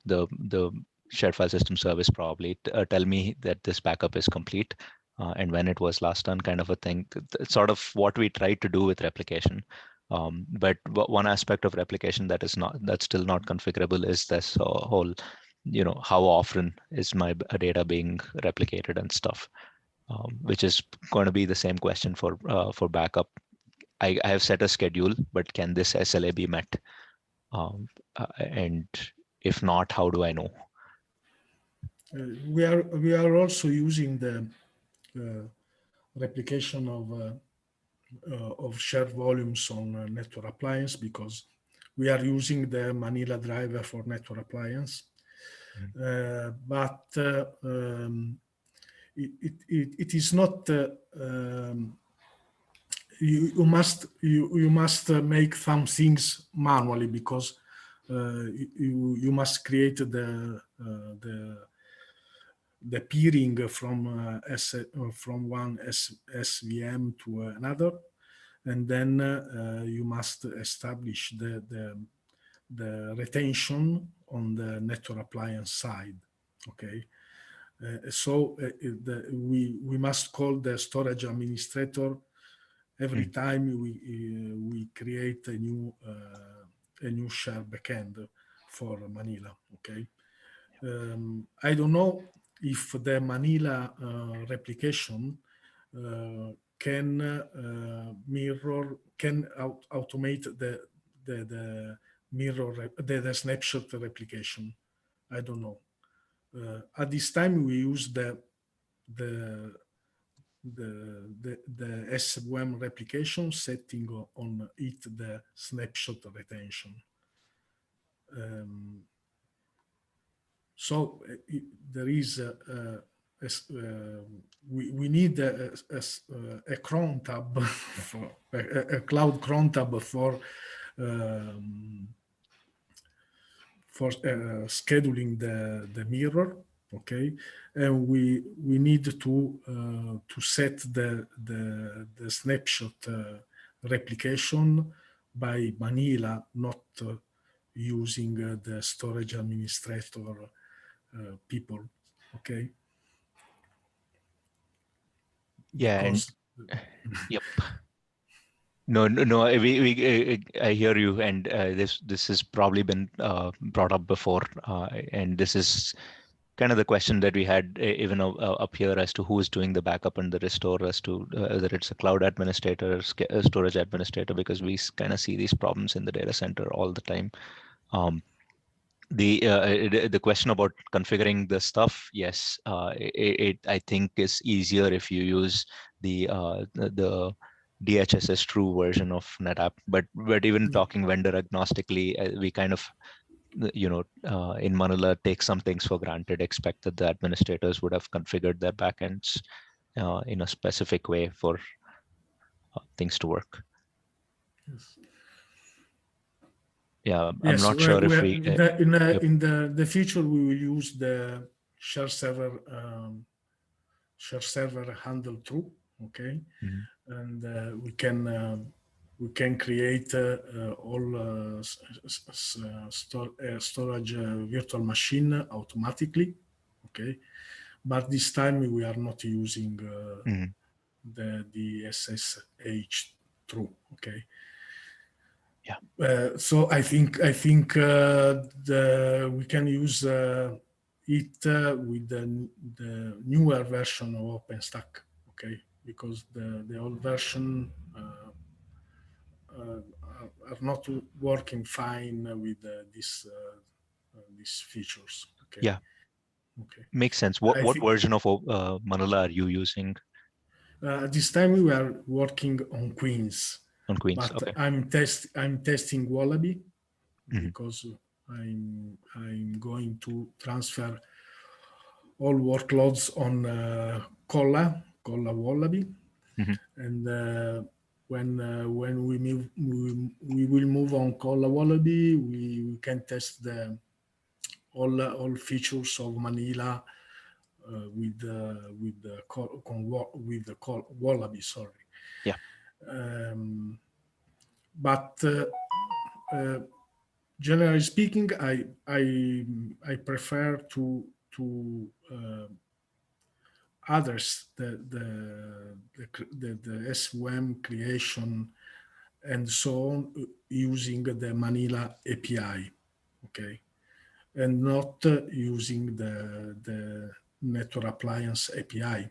the shared file system service probably tell me that this backup is complete and when it was last done, kind of a thing. It's sort of what we try to do with replication. But one aspect of replication that's still not configurable is this whole, how often is my data being replicated and stuff, which is going to be the same question for backup. I have set a schedule, but can this SLA be met? And if not, how do I know? We are also using the replication of shared volumes on network appliance, because we are using the Manila driver for network appliance. But it is not. You must make some things manually, because you must create the peering from one SVM to another, and then you must establish the retention on the network appliance side. Okay, so we must call the storage administrator every time we create a new share backend for Manila. Okay, I don't know if the Manila replication can automate the mirror the snapshot replication. I don't know. At this time, we use the SVM replication, setting on it the snapshot retention. So there is we need a cron tab for a cloud cron tab for scheduling the mirror. Okay, and we need to set the snapshot replication by Manila, not using the storage administrator people. Okay. Yeah. Because Yep. No. I hear you, and this has probably been brought up before, and this is kind of the question that we had even up here as to who is doing the backup and the restore, as to whether it's a cloud administrator or a storage administrator, because we kind of see these problems in the data center all the time. The question about configuring the stuff, yes, it I think is easier if you use the DHSS true version of NetApp. But even talking vendor agnostically, we kind of in Manila take some things for granted, expect that the administrators would have configured their backends in a specific way for things to work. yes. Yeah, Yes, I'm not sure if we in the future we will use the share server handle true. Okay, and we can we can create all storage virtual machine automatically. Okay, but this time we are not using the SSH true. Okay. Yeah. So I think we can use it with the newer version of OpenStack. Okay, because the old version are not working fine with these features. Okay. Yeah. Okay. Makes sense. What think, version of Manila are you using? This time we are working on Queens. On Queens. But Okay. I'm testing Wallaby because I'm going to transfer all workloads on Colla Wallaby, and when we will move on Colla Wallaby, we can test all features of Manila with the Wallaby. Sorry. Yeah. But generally speaking, I prefer to others the SOM creation and so on using the Manila API, okay, and not using the Network Appliance API.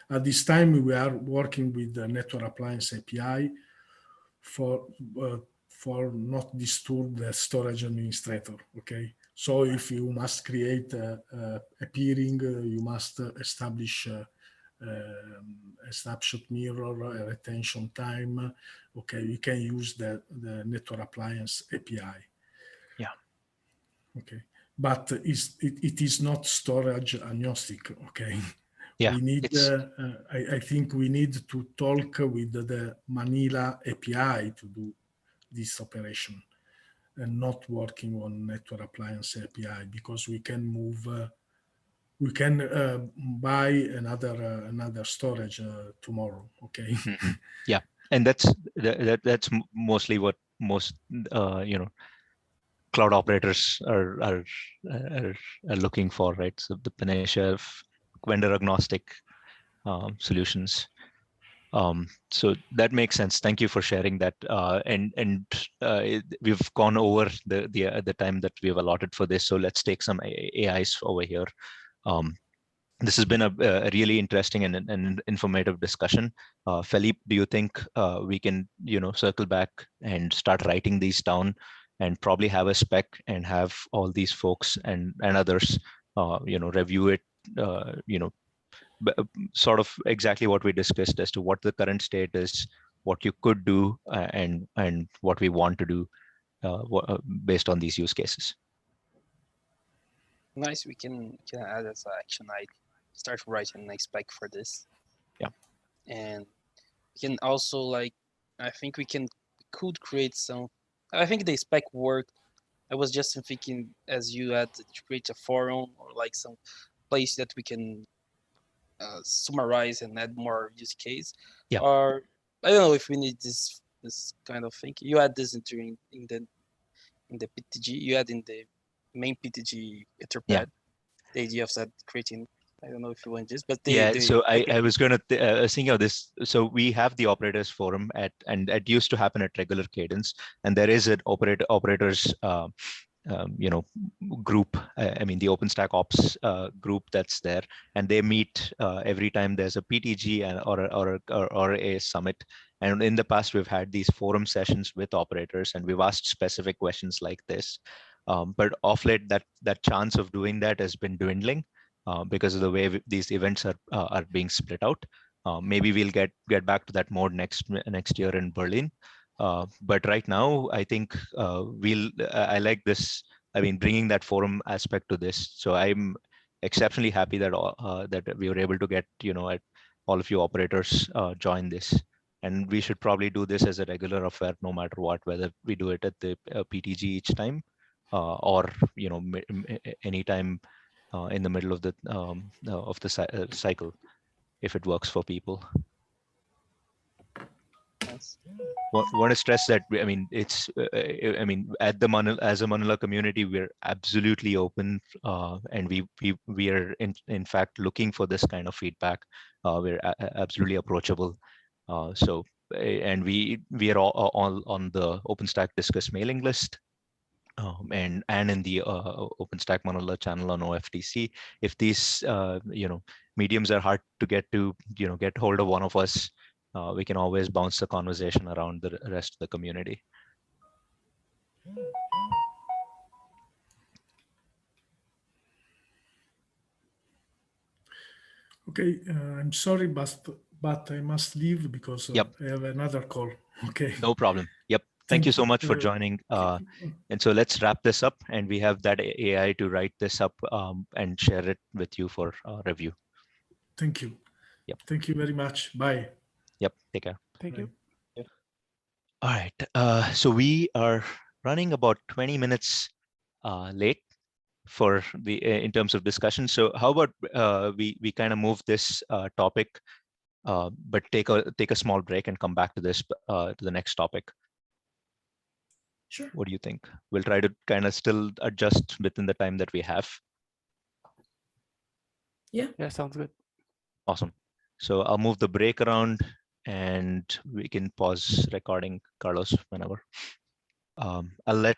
At this time, we are working with the Network Appliance API for not disturb the storage administrator. Okay, so if you must create a peering, you must establish a snapshot mirror, a retention time. Okay, you can use the Network Appliance API. Yeah. Okay, but it is not storage agnostic. Okay. Yeah, we need. I think we need to talk with the Manila API to do this operation, and not working on Network Appliance API, because we can move. We can buy another storage tomorrow. Okay. Yeah, and that's mostly what most cloud operators are looking for, right? So the panacea of vendor agnostic solutions. So that makes sense. Thank you for sharing that. And we've gone over the time that we've allotted for this. So let's take some AIs over here. This has been a really interesting and informative discussion. Felipe, do you think we can circle back and start writing these down, and probably have a spec and have all these folks and others review it, sort of exactly what we discussed as to what the current state is, what you could do, and what we want to do based on these use cases. Nice. We can add as an action item. Start writing a spec for this. Yeah. And we can also I think we could create some. I think the spec worked. I was just thinking as you had to create a forum or some place that we can summarize and add more use case. Yeah. Or I don't know if we need this kind of thing. You add this in the PTG. You add in the main PTG Etherpad. The idea of that creating. I don't know if you want this, but so I was going to think of this. So we have the operators forum and it used to happen at regular cadence, and there is an operators group. I mean the OpenStack Ops group that's there, and they meet every time there's a PTG or a summit. And in the past we've had these forum sessions with operators, and we've asked specific questions like this. But off late, that chance of doing that has been dwindling. Because of the way these events are being split out. Maybe we'll get back to that mode next year in Berlin. But right now, I think I like this. I mean, bringing that forum aspect to this. So I'm exceptionally happy that that we were able to get all of you operators join this. And we should probably do this as a regular affair, no matter what, whether we do it at the PTG each time, or anytime. In the middle of the cycle, if it works for people. Nice. Want to stress that I mean it's I mean at the as a Manila community we're absolutely open, and we are in fact looking for this kind of feedback. We're absolutely approachable. So and we are all on the OpenStack Discuss mailing list. And in the OpenStack Manila channel on OFTC. If these mediums are hard to get hold of one of us, we can always bounce the conversation around the rest of the community. Okay, I'm sorry, but I must leave because Yep. I have another call. Okay. No problem. Yep. Thank you so much for joining. And so let's wrap this up, and we have that AI to write this up and share it with you for review. Thank you. Yep. Thank you very much. Bye. Yep. Take care. Thank you. Yeah. All right. So we are running about 20 minutes late for the in terms of discussion. So how about we kind of move this topic, but take a small break and come back to this to the next topic. Sure. What do you think? We'll try to kind of still adjust within the time that we have. Yeah. Yeah, sounds good. Awesome. So I'll move the break around and we can pause recording, Carlos, whenever. I'll let.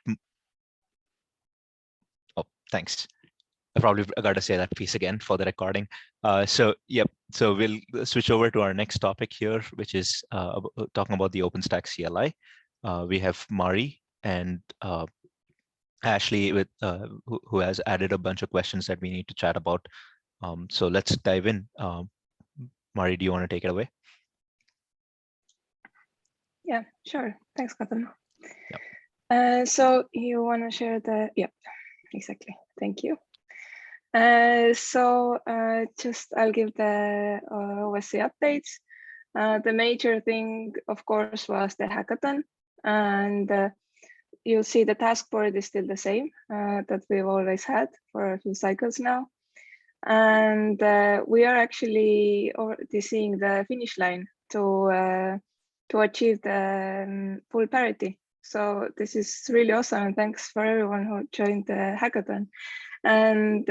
Oh, thanks. I probably got to say that piece again for the recording. So we'll switch over to our next topic here, which is talking about the OpenStack CLI. We have Mari and Ashley with who has added a bunch of questions that we need to chat about. So let's dive in. Mari, do you want to take it away? Yeah, sure. Thanks, Gautam. Yep. So you want to share the, yep, exactly. Thank you. Just I'll give the OSC updates. The major thing, of course, was the hackathon, and you'll see the task board is still the same that we've always had for a few cycles now. And we are actually already seeing the finish line to achieve the full parity. So this is really awesome, and thanks for everyone who joined the hackathon. And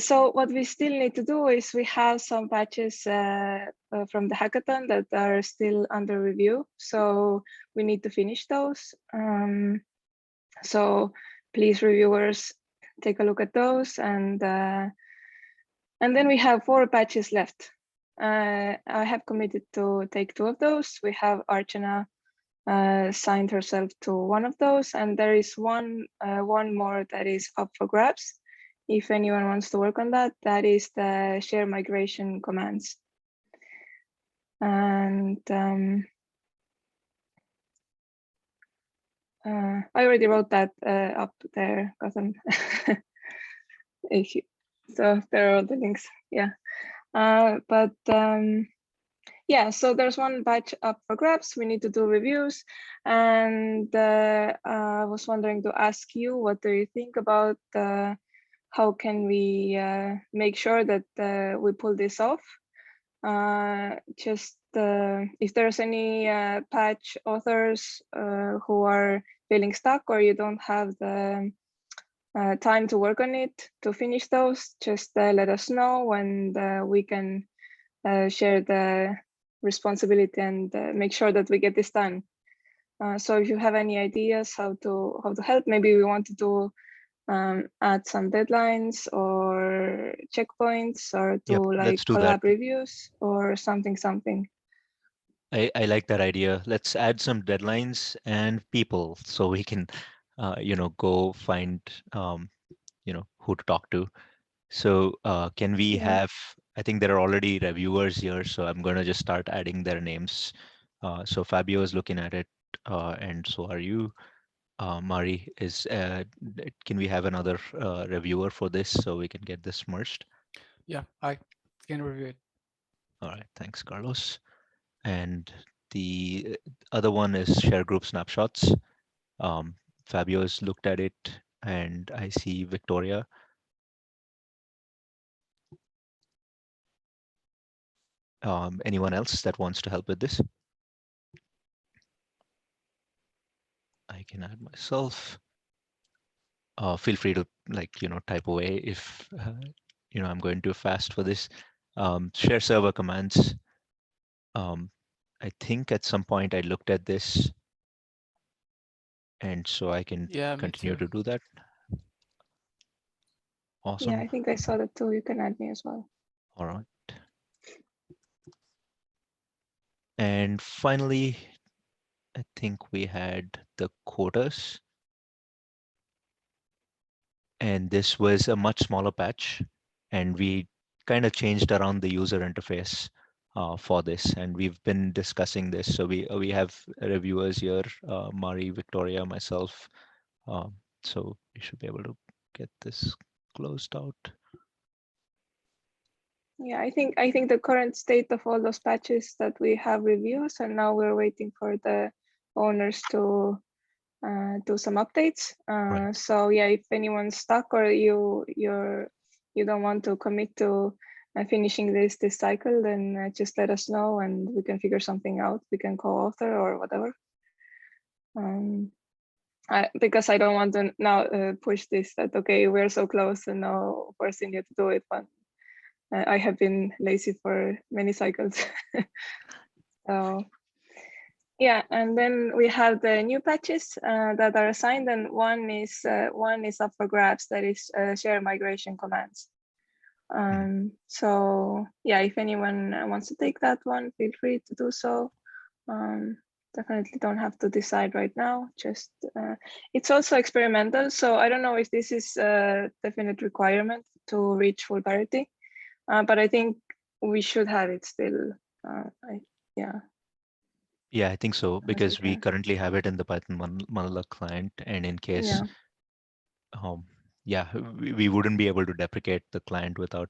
so what we still need to do is we have some patches from the hackathon that are still under review. So we need to finish those. So please, reviewers, take a look at those. And then we have 4 patches left. I have committed to take 2 of those. We have Archana signed herself to one of those, and there is one more that is up for grabs. If anyone wants to work on that, that is the share migration commands. And I already wrote that up there, Gautam. So there are all the links, yeah. Yeah, so there's one batch up for grabs. We need to do reviews, and I was wondering to ask you, what do you think about how can we make sure that we pull this off? Just if there's any patch authors who are feeling stuck or you don't have the time to work on it to finish those, just let us know, and we can share the responsibility and make sure that we get this done. So if you have any ideas how to help, maybe we want to do add some deadlines or checkpoints, or do like collab reviews or something. I like that idea. Let's add some deadlines and people so we can go find who to talk to. So can we have, I think there are already reviewers here, so I'm going to just start adding their names. So Fabio is looking at it, and so are you. Mari, can we have another reviewer for this so we can get this merged? Yeah, I can review it. All right, thanks, Carlos. And the other one is share group snapshots. Fabio has looked at it, and I see Victoria. Anyone else that wants to help with this? can add myself. Feel free to type away if I'm going too fast for this. Share server commands. I think at some point I looked at this, and so I can Yeah, me continue too. to do that. Awesome. Yeah, I think I saw that too. You can add me as well. All right. And finally, I think we had the quotas. And this was a much smaller patch. And we kind of changed around the user interface for this. And we've been discussing this. So we have reviewers here, Mari, Victoria, myself. So we should be able to get this closed out. Yeah, I think the current state of all those patches that we have reviews, and now we're waiting for the owners to do some updates. Right. So yeah, if anyone's stuck or you don't want to commit to finishing this cycle, then just let us know and we can figure something out. We can co-author or whatever. Because I don't want to now push this that okay, we're so close and now forcing you to do it, but I have been lazy for many cycles. So yeah, and then we have the new patches that are assigned, and one is up for grabs. That is share migration commands. So yeah, if anyone wants to take that one, feel free to do so. Definitely don't have to decide right now. Just it's also experimental, so I don't know if this is a definite requirement to reach full parity. But I think we should have it still. Yeah. Yeah, I think so, because we currently have it in the Python Manila client, and in case, we wouldn't be able to deprecate the client without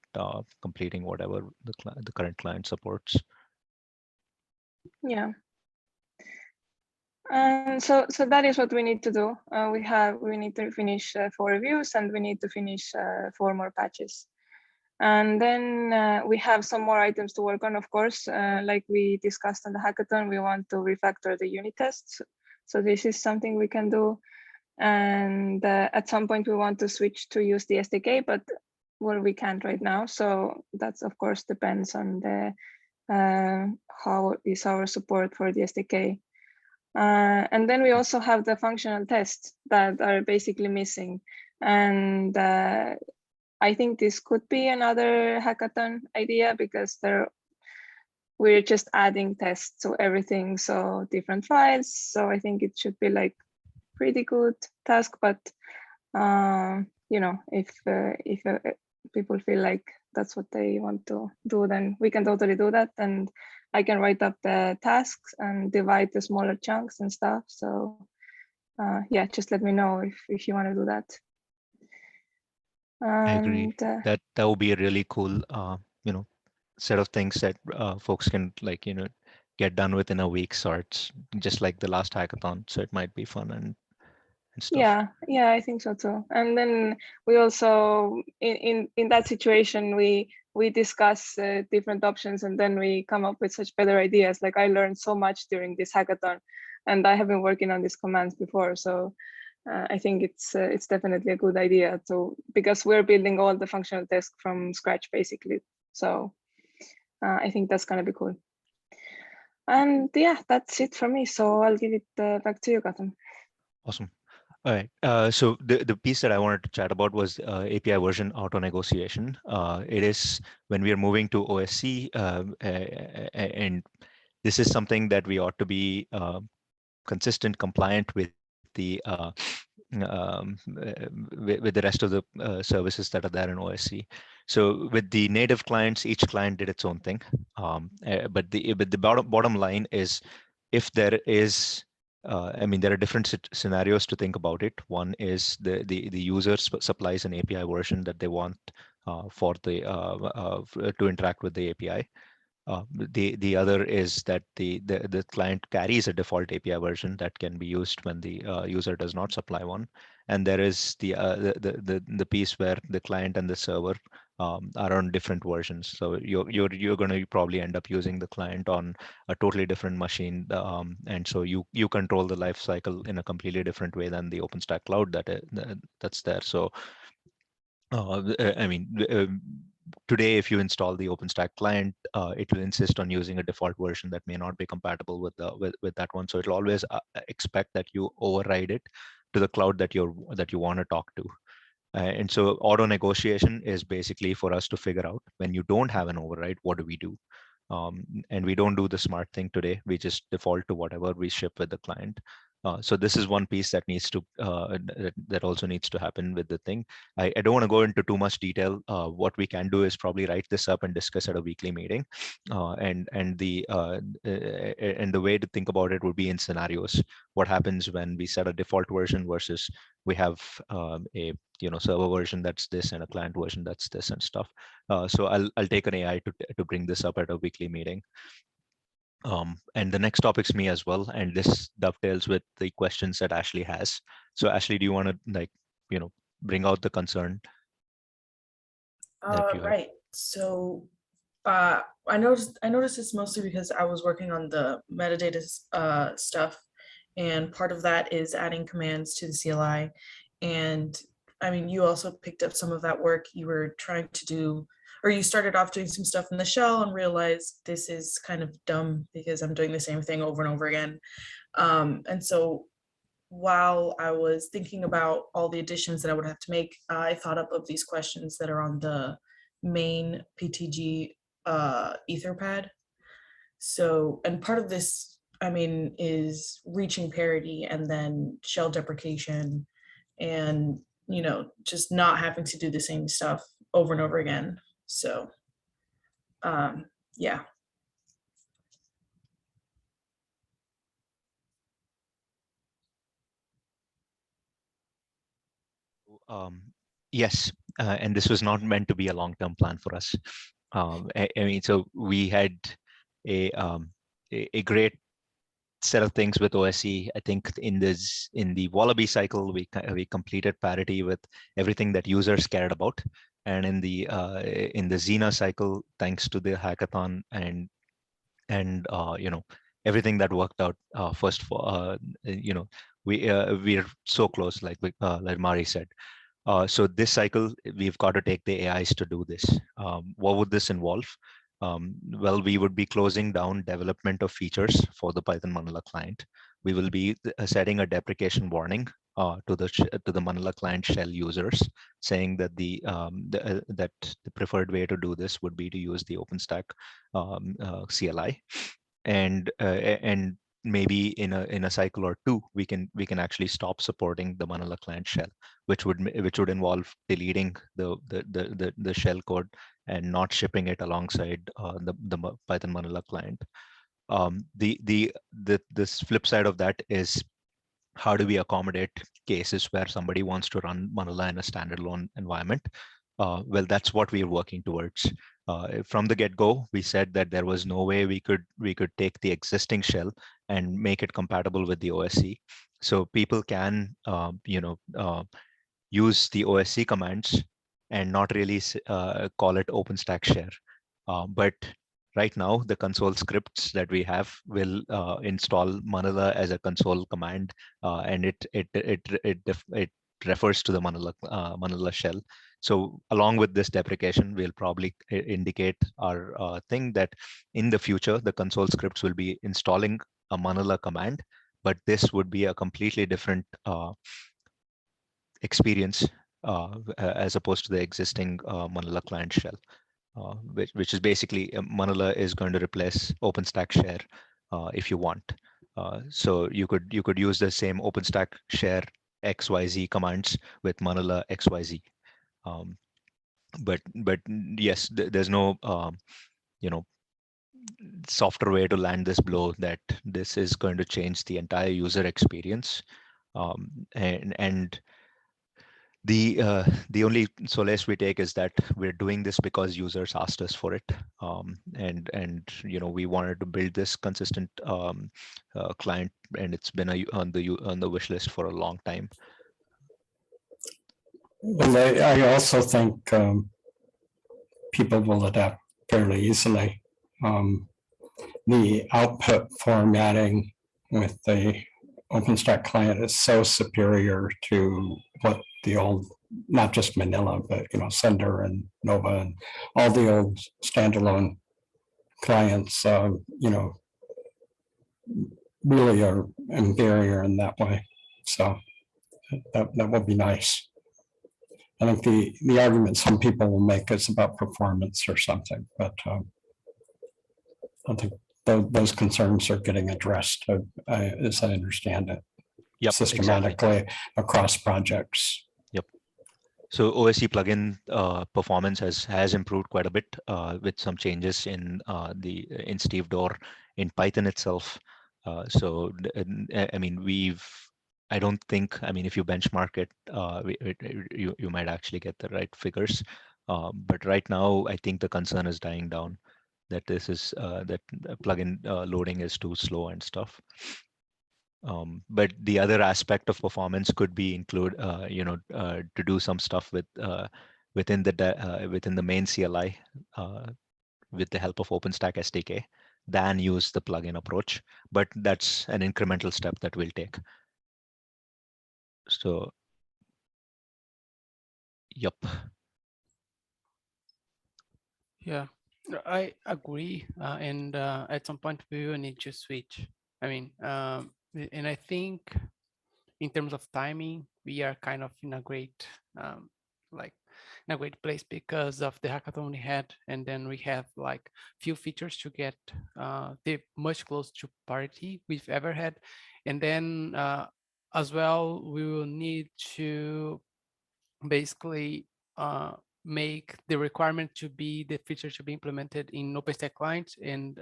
completing whatever the current client supports. Yeah. And so that is what we need to do. We need to finish 4 reviews, and we need to finish 4 more patches. And then we have some more items to work on, of course. Like we discussed on the hackathon, we want to refactor the unit tests. So this is something we can do. And at some point we want to switch to use the SDK, but well, we can't right now. So that's of course depends on the how is our support for the SDK. And then we also have the functional tests that are basically missing. And I think this could be another hackathon idea, because we're just adding tests to everything, so different files. So I think it should be like pretty good task, but if people feel like that's what they want to do, then we can totally do that, and I can write up the tasks and divide the smaller chunks and stuff. So yeah, just let me know if you want to do that. I agree. That would be a really cool set of things that folks can get done within a week, so it's just like the last hackathon. So it might be fun and stuff. Yeah, I think so too. And then we also in that situation we discuss different options, and then we come up with such better ideas. Like I learned so much during this hackathon, and I have been working on these commands before. So I think it's definitely a good idea because we're building all the functional tests from scratch basically. So I think that's gonna be cool. And yeah, that's it for me. So I'll give it back to you, Gautam. Awesome. All right. So the piece that I wanted to chat about was API version auto negotiation. It is when we are moving to OSC, and this is something that we ought to be consistent, compliant with the with the rest of the services that are there in OSC. So with the native clients, each client did its own thing. But the bottom line is, if there is there are different scenarios to think about it. One is the user supplies an API version that they want for to interact with the API. The other is that the client carries a default API version that can be used when the user does not supply one. And there is the piece where the client and the server are on different versions. So you're going to probably end up using the client on a totally different machine, and so you control the life cycle in a completely different way than the OpenStack cloud that's there. So I mean, today, if you install the OpenStack client, it will insist on using a default version that may not be compatible with with that one. So it'll always expect that you override it to the cloud that you want to talk to. And so auto negotiation is basically for us to figure out when you don't have an override, what do we do? And we don't do the smart thing today. We just default to whatever we ship with the client. So this is one piece that needs to that also needs to happen with the thing. I don't want to go into too much detail. What we can do is probably write this up and discuss at a weekly meeting. And the way to think about it would be in scenarios. What happens when we set a default version versus we have a server version that's this and a client version that's this and stuff. So I'll take an AI to bring this up at a weekly meeting. And the next topic's me as well, and this dovetails with the questions that Ashley has. So Ashley, do you want to bring out the concern that you have? Right. So I noticed this mostly because I was working on the metadata stuff, and part of that is adding commands to the CLI. And I mean, you also picked up some of that work. You were trying to do, or you started off doing some stuff in the shell and realized this is kind of dumb because I'm doing the same thing over and over again. And so while I was thinking about all the additions that I would have to make, I thought up of these questions that are on the main PTG Etherpad. So, and part of this, I mean, is reaching parity and then shell deprecation and, just not having to do the same stuff over and over again. So, yeah. Yes, and this was not meant to be a long-term plan for us. I mean, so we had a great set of things with OSE. I think in the Wallaby cycle, we completed parity with everything that users cared about, and in the Xena cycle, thanks to the hackathon and everything that worked out first for we are so close, like Mari said. So this cycle, we've got to take the AIs to do this. What would this involve? Well, we would be closing down development of features for the Python Manila client. We will be setting a deprecation warning to the Manila client shell users, saying that the preferred way to do this would be to use the OpenStack CLI, and maybe in a cycle or two, we can actually stop supporting the Manila client shell, which would involve deleting the shell code and not shipping it alongside the Python Manila client. This flip side of that is, how do we accommodate cases where somebody wants to run Manila in a standalone environment? Well, that's what we are working towards. From the get-go, we said that there was no way we could take the existing shell and make it compatible with the OSC. So people can use the OSC commands and not really call it OpenStack share. But right now, the console scripts that we have will install Manila as a console command, and it refers to the Manila shell. So along with this deprecation, we'll probably indicate our thing that in the future, the console scripts will be installing a Manila command, but this would be a completely different experience as opposed to the existing Manila client shell. Which is basically Manila is going to replace OpenStack share if you want. So you could use the same OpenStack share XYZ commands with Manila XYZ. But yes, there's no softer way to land this blow that this is going to change the entire user experience. And the only solace we take is that we're doing this because users asked us for it, and we wanted to build this consistent client, and it's been on the wish list for a long time. And I also think people will adapt fairly easily. The output formatting with the OpenStack client is so superior to what the old, not just Manila, but Sender and Nova and all the old standalone clients, really are inferior in that way. So that would be nice. I think the argument some people will make is about performance or something, but I think those concerns are getting addressed, as I understand it, systematically across projects. Yep. So OSC plugin performance has improved quite a bit with some changes in Steve Door in Python itself. So I mean, I don't think, I mean, if you benchmark it, you might actually get the right figures. But right now, I think the concern is dying down that this is that plugin loading is too slow and stuff. But the other aspect of performance could be to do some stuff with within the main CLI with the help of OpenStack SDK than use the plugin approach. But that's an incremental step that we'll take. So, yep. Yeah, I agree. And at some point we will need to switch. I mean, and I think in terms of timing, we are kind of in a great, in a great place because of the hackathon we had, and then we have like few features to get the much close to parity we've ever had, and then as well we will need to basically make the requirement to be the feature to be implemented in OpenStack client, and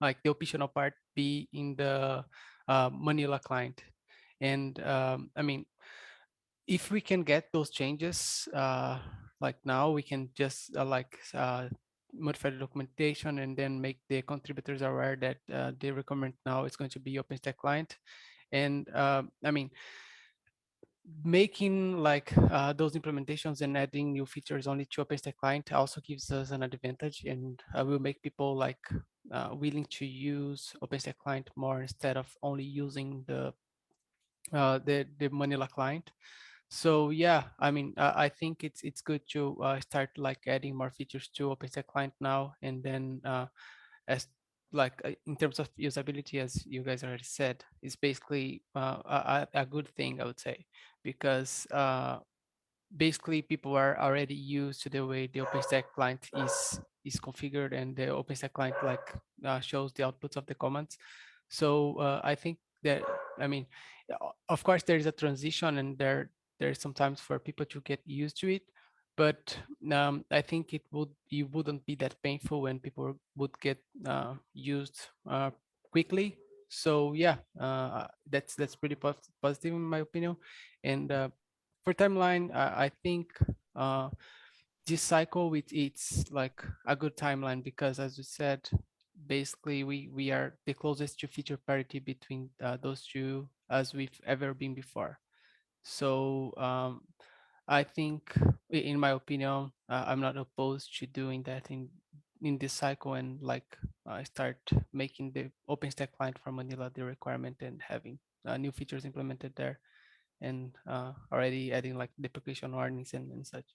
like the optional part be in the Manila client. And I mean, if we can get those changes, like now we can just modify the documentation and then make the contributors aware that the requirement now is going to be OpenStack client. And I mean, making like those implementations and adding new features only to OpenStack client also gives us an advantage, and will make people like willing to use OpenStack client more instead of only using the Manila client. So yeah, I mean, I think it's good to start like adding more features to OpenStack client now, and then as like in terms of usability, as you guys already said, is basically a good thing, I would say, because basically people are already used to the way the OpenStack client is configured, and the OpenStack client like shows the outputs of the commands. So I think that, I mean, of course there is a transition, and there's sometimes for people to get used to it, but I think it wouldn't be that painful when people would get used quickly. So yeah, that's pretty positive in my opinion. And for timeline, I think this cycle it's like a good timeline, because as we said, basically we are the closest to feature parity between those two as we've ever been before. So I think, in my opinion, I'm not opposed to doing that in this cycle, and like start making the OpenStack client for Manila the requirement, and having new features implemented there, and already adding like deprecation warnings and such.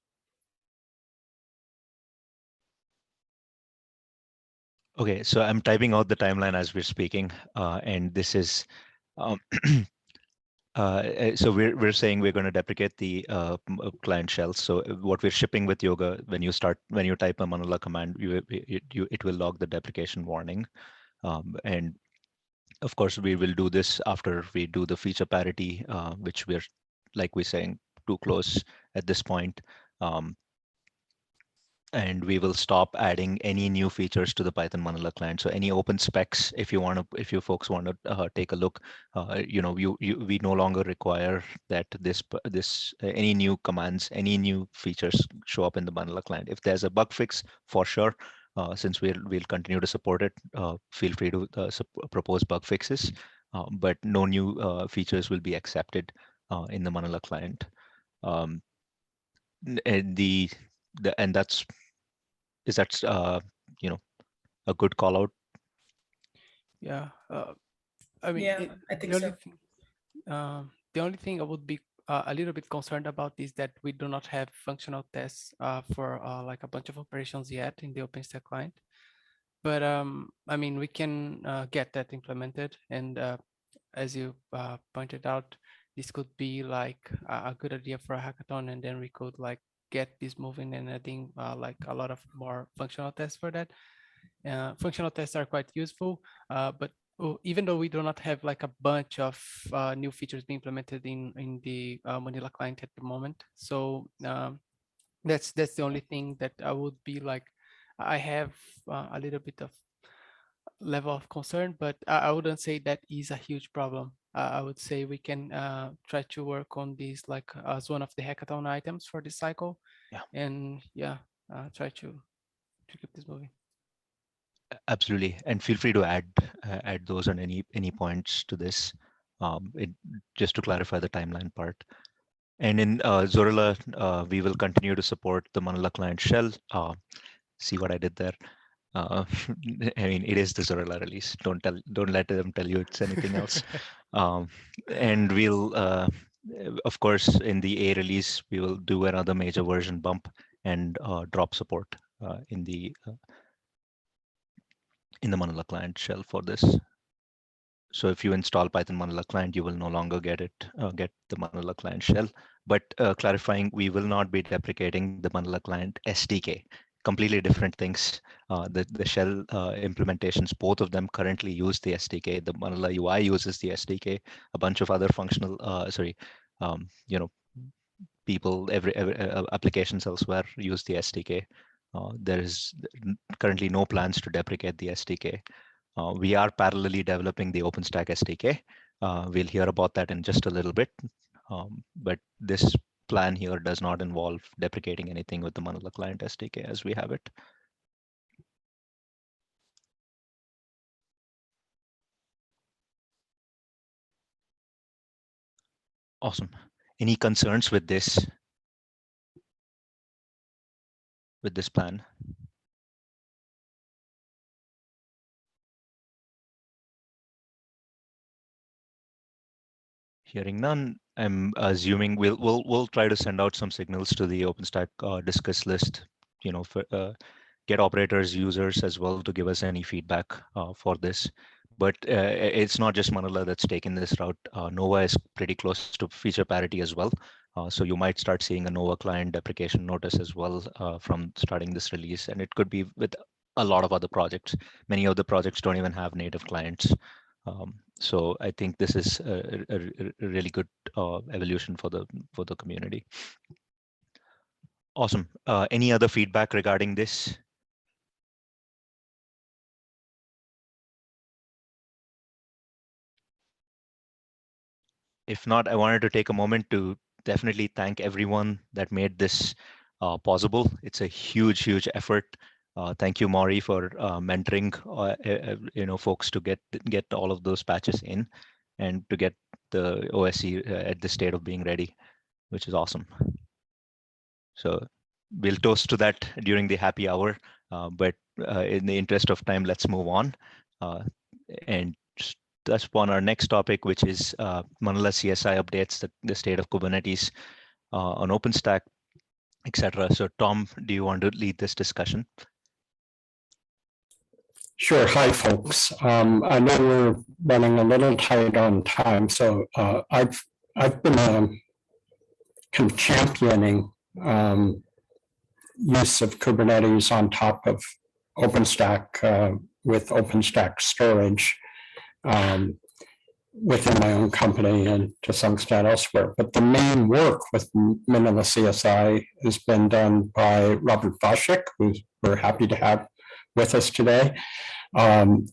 Okay, so I'm typing out the timeline as we're speaking, and this is so we're saying we're going to deprecate the client shells. So what we're shipping with Yoga, when you type a Manila command, it will log the deprecation warning, and of course we will do this after we do the feature parity, which we're like we're saying too close at this point. And we will stop adding any new features to the Python Manila client. So any open specs, if you folks want to take a look, we no longer require that any new commands, any new features show up in the Manila client. If there's a bug fix, for sure, since we'll continue to support it, feel free to propose bug fixes, but no new features will be accepted in the Manila client. And that's Is that a good call out? Yeah. I mean, Yeah, I think so. The only thing I would be a little bit concerned about is that we do not have functional tests for like a bunch of operations yet in the OpenStack client. But I mean, we can get that implemented. And as you pointed out, this could be like a good idea for a hackathon, and then we could like get this moving and adding like a lot of more functional tests for that. Functional tests are quite useful, but even though we do not have like a bunch of new features being implemented in the Manila client at the moment, so that's the only thing that I would be like, I have a little bit of level of concern, but I wouldn't say that is a huge problem. I would say we can try to work on these like as one of the hackathon items for this cycle. Yeah. And yeah, try to keep this moving. Absolutely, and feel free to add those on any points to this. Just to clarify the timeline part. And in Zorilla, we will continue to support the Manila client shell. See what I did there? I mean, it is the Zorilla release. Don't let them tell you it's anything else. And we'll, of course, in the A release, we will do another major version bump and drop support in the Manila client shell for this. So if you install Python Manila client, you will no longer get the Manila client shell. But clarifying, we will not be deprecating the Manila client SDK. Completely different things. The shell implementations, both of them currently use the SDK. The Manila UI uses the SDK. A bunch of other functional, people, every applications elsewhere use the SDK. There is currently no plans to deprecate the SDK. We are parallelly developing the OpenStack SDK. We'll hear about that in just a little bit, but this plan here does not involve deprecating anything with the Manila client SDK as we have it. Awesome. Any concerns with this plan? Hearing none, I'm assuming we'll try to send out some signals to the OpenStack discuss list, for get operators, users as well to give us any feedback for this. But it's not just Manila that's taken this route. Nova is pretty close to feature parity as well. So you might start seeing a Nova client deprecation notice as well from starting this release. And it could be with a lot of other projects. Many of the projects don't even have native clients. So I think this is a really good evolution for the community. Awesome. Any other feedback regarding this? If not, I wanted to take a moment to definitely thank everyone that made this possible. It's a huge effort. Thank you, Maury, for mentoring folks to get all of those patches in and to get the OSC at the state of being ready, which is awesome. So we'll toast to that during the happy hour, but in the interest of time, let's move on and touch upon our next topic, which is Manila CSI updates, the state of Kubernetes on OpenStack, etc. So Tom, do you want to lead this discussion? Sure. Hi, folks. I know we're running a little tight on time, so I've been kind of championing use of Kubernetes on top of OpenStack with OpenStack storage within my own company and to some extent elsewhere. But the main work with Manila CSI has been done by Robert Vashik, who we're happy to have with us today. And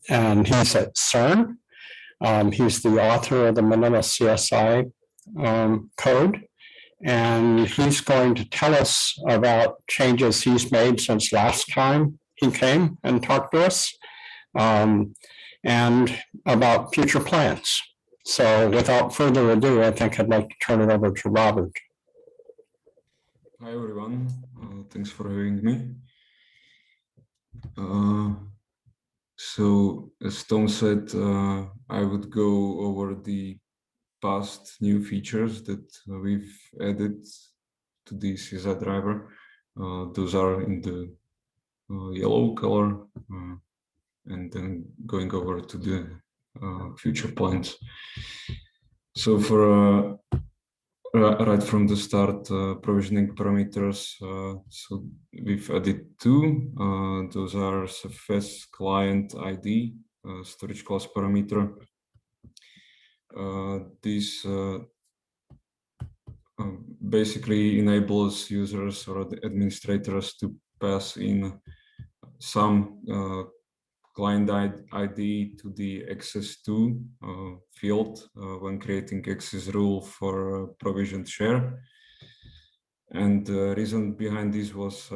he's at CERN. He's the author of the Manila CSI code. And he's going to tell us about changes he's made since last time he came and talked to us, and about future plans. So without further ado, I think I'd like to turn it over to Robert. Hi, everyone. Thanks for having me. So as Tom said, I would go over the past new features that we've added to the CSI driver. Those are in the yellow color, and then going over to the future plans. So for right from the start, provisioning parameters. So we've added two. Those are surface client ID, storage class parameter. This basically enables users or the administrators to pass in some client ID to the access to field when creating access rule for provisioned share. And the reason behind this was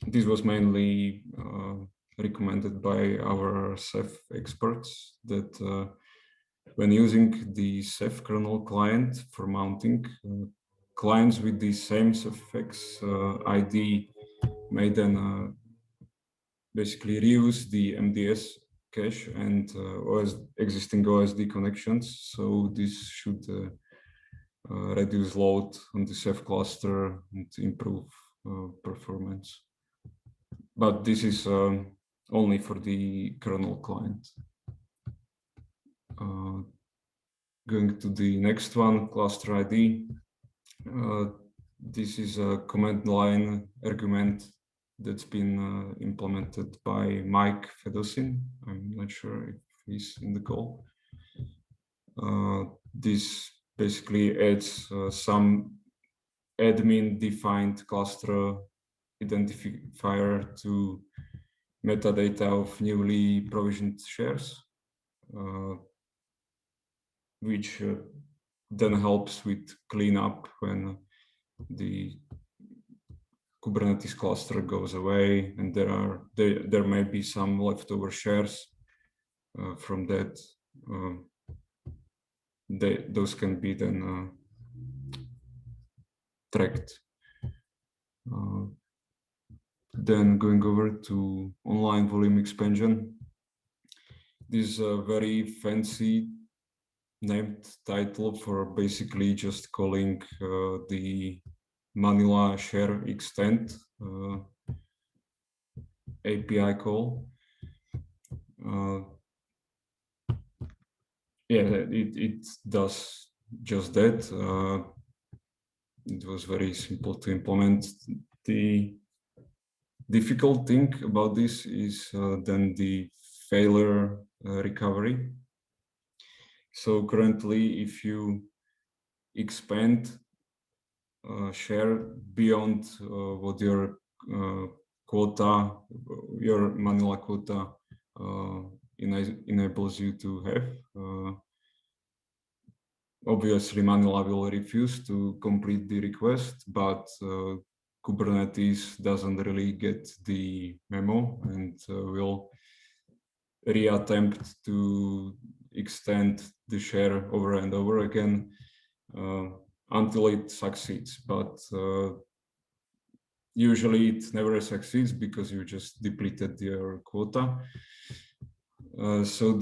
this was mainly recommended by our Ceph experts that when using the Ceph kernel client for mounting, clients with the same suffix ID may then basically reuse the MDS cache and existing OSD connections. So this should reduce load on the Ceph cluster and improve performance. But this is only for the kernel client. Going to the next one, cluster ID. This is a command line argument that's been implemented by Mike Fedosin. I'm not sure if he's in the call. This basically adds some admin defined cluster identifier to metadata of newly provisioned shares, which then helps with cleanup when the Kubernetes cluster goes away and there may be some leftover shares from that. Those can be then tracked. Then going over to online volume expansion. This is a very fancy named title for basically just calling the Manila share extent API call. Yeah, it does just that. It was very simple to implement. The difficult thing about this is then the failure recovery. So currently, if you expand share beyond what your quota, your Manila quota enables you to have, obviously Manila will refuse to complete the request, but Kubernetes doesn't really get the memo and will reattempt to extend the share over and over again until it succeeds. But usually it never succeeds because you just depleted your quota. So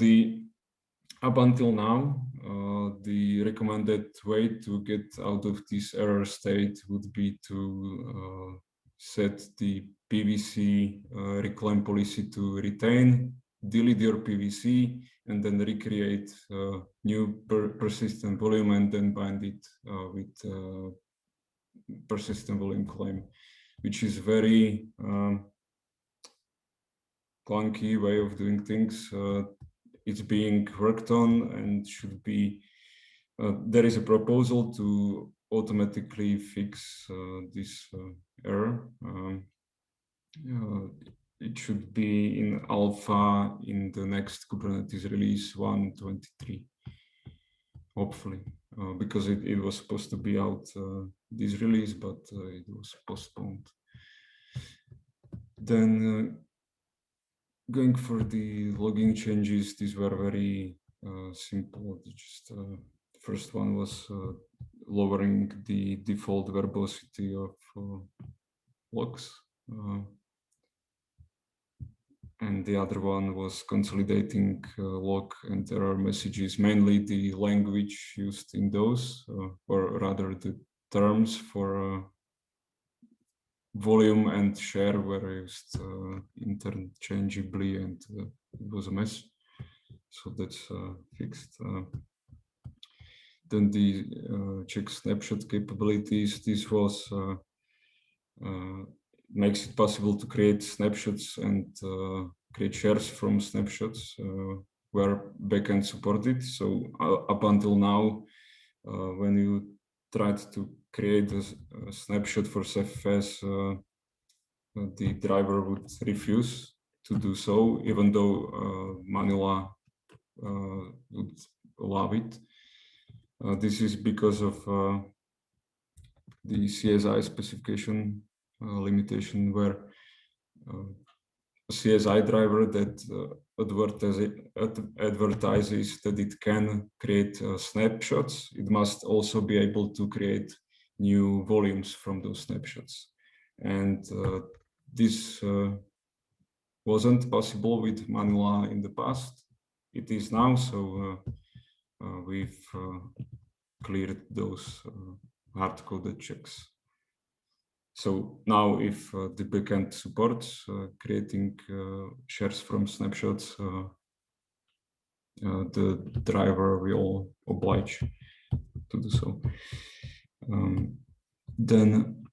up until now, the recommended way to get out of this error state would be to set the PVC reclaim policy to retain, delete your PVC, and then recreate new persistent volume and then bind it with persistent volume claim, which is very clunky way of doing things. It's being worked on and should be, there is a proposal to automatically fix this error. It should be in alpha in the next Kubernetes release 1.23, hopefully, because it was supposed to be out this release, but it was postponed. Then going for the logging changes, these were very simple. Just first one was lowering the default verbosity of logs. and the other one was consolidating log and error messages, mainly the language used in those, or rather the terms for volume and share were used interchangeably, and it was a mess. So that's fixed. Then the check snapshot capabilities. This was makes it possible to create snapshots and create shares from snapshots where backend supported. So up until now, when you tried to create a snapshot for CFS, the driver would refuse to do so, even though Manila would allow it. This is because of the CSI specification limitation, where a CSI driver that advertises that it can create snapshots, it must also be able to create new volumes from those snapshots. And this wasn't possible with Manila in the past. It is now, so we've cleared those hard-coded checks. So now if the backend supports creating shares from snapshots, the driver will oblige to do so. Then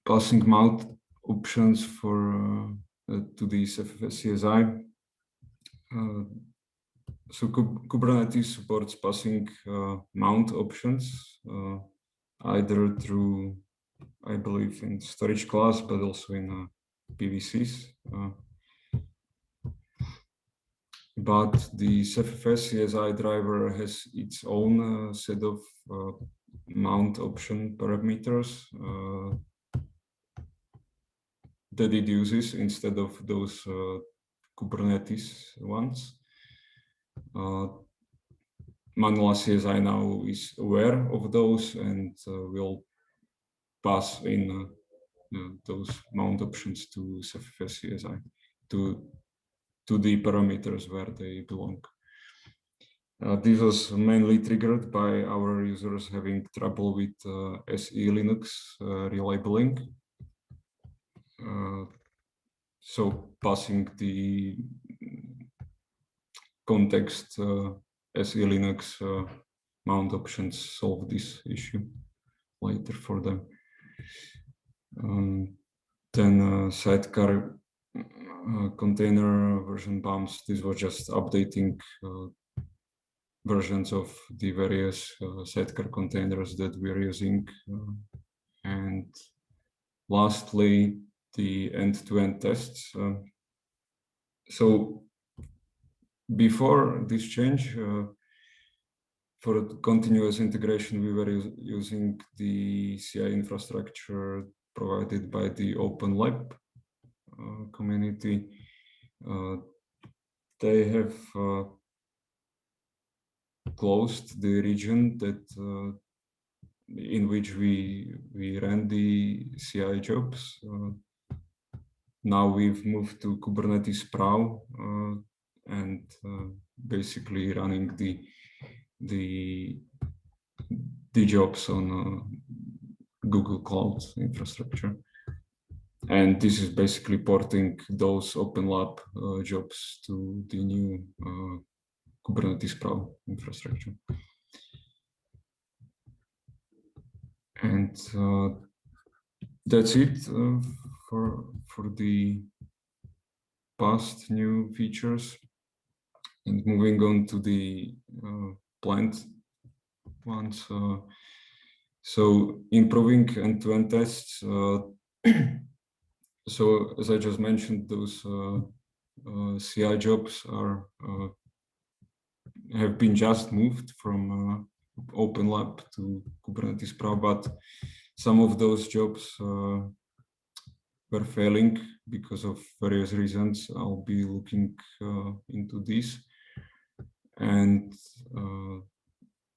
passing mount options for to the CSI. So Kubernetes supports passing mount options either through, I believe, in storage class, but also in PVCs. But the CFS CSI driver has its own set of mount option parameters that it uses instead of those Kubernetes ones. Manila CSI now is aware of those and will pass in those mount options to CFS CSI to the parameters where they belong. This was mainly triggered by our users having trouble with SE Linux relabeling. So passing the context SE Linux mount options solve this issue later for them. Then sidecar container version bumps. This was just updating versions of the various sidecar containers that we're using. And lastly, the end-to-end tests. So before this change, for continuous integration, we were using the CI infrastructure provided by the OpenLab community. They have closed the region that in which we ran the CI jobs. Now we've moved to Kubernetes Prau and basically running the jobs on Google Cloud infrastructure. And this is basically porting those OpenLab jobs to the new Kubernetes Prau infrastructure. And that's it for the past new features. And moving on to the planned ones. So improving end-to-end tests. So as I just mentioned, those CI jobs have been just moved from OpenLab to Kubernetes Prau, but some of those jobs were failing because of various reasons. I'll be looking into this. And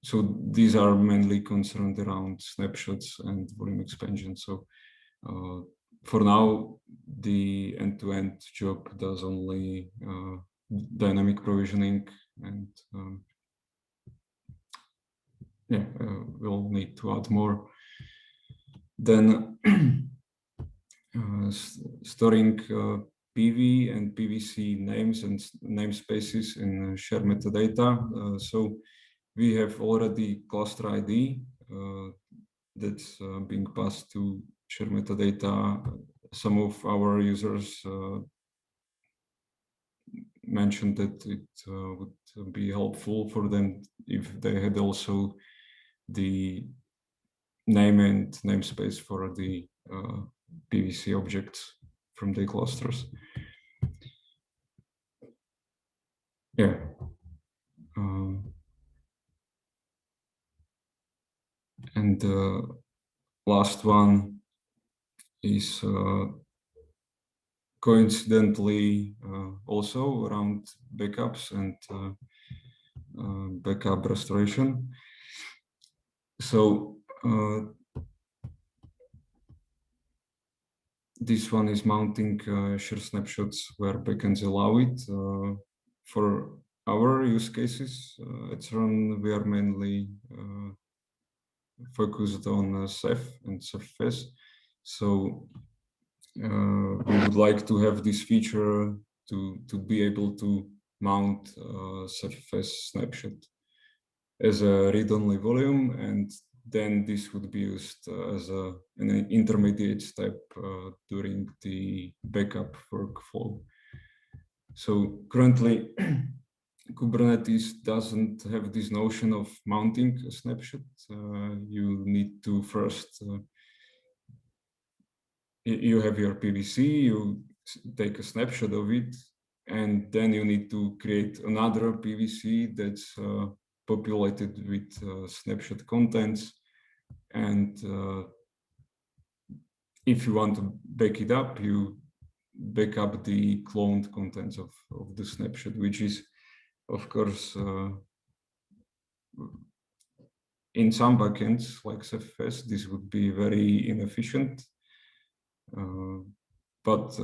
so these are mainly concerned around snapshots and volume expansion. So for now, the end-to-end job does only dynamic provisioning, and yeah, we'll need to add more. Then storing PV and PVC names and namespaces in shared metadata. So we have already cluster ID that's being passed to share metadata. Some of our users mentioned that it would be helpful for them if they had also the name and namespace for the PVC objects from the clusters. Yeah. And the last one is coincidentally also around backups and backup restoration. So this one is mounting share snapshots where backends allow it. For our use cases at CERN, we are mainly focused on Ceph and Cephs. So we would like to have this feature to be able to mount Cephs snapshot as a read-only volume, and then this would be used as an intermediate step during the backup workflow. So currently, Kubernetes doesn't have this notion of mounting a snapshot. You need to first, you have your PVC, you take a snapshot of it, and then you need to create another PVC that's populated with snapshot contents. And if you want to back it up, you back up the cloned contents of the snapshot, which is, of course, in some backends like Cephs, this would be very inefficient. But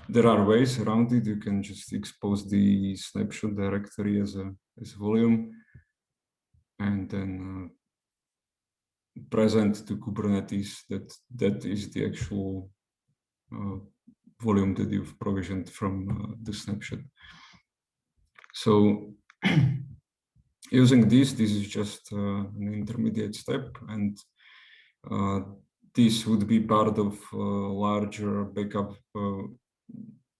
there are ways around it. You can just expose the snapshot directory as a volume, and then present to Kubernetes that is the actual volume that you've provisioned from the snapshot. So using this is just an intermediate step, and this would be part of larger backup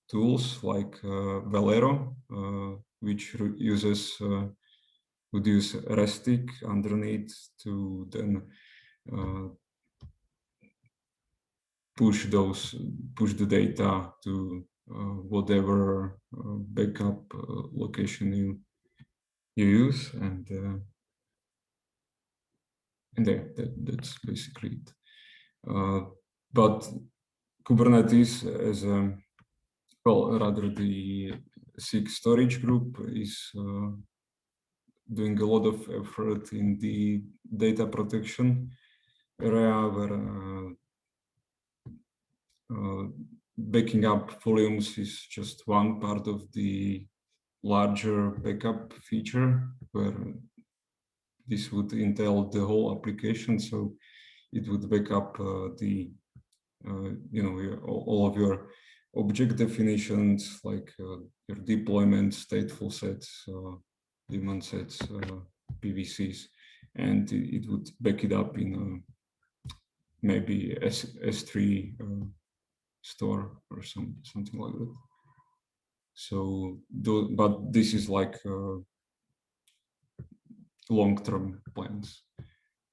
tools like Velero, which would use Restic underneath to then push the data to whatever backup location you use, and that's basically it. But Kubernetes as well, rather the SIG storage group is doing a lot of effort in the data protection area, where backing up volumes is just one part of the larger backup feature, where this would entail the whole application. So it would back up the all of your object definitions, like your deployment, stateful sets, daemon sets, PVCs, and it would back it up in maybe S3 store or something like that. So, but this is like long-term plans.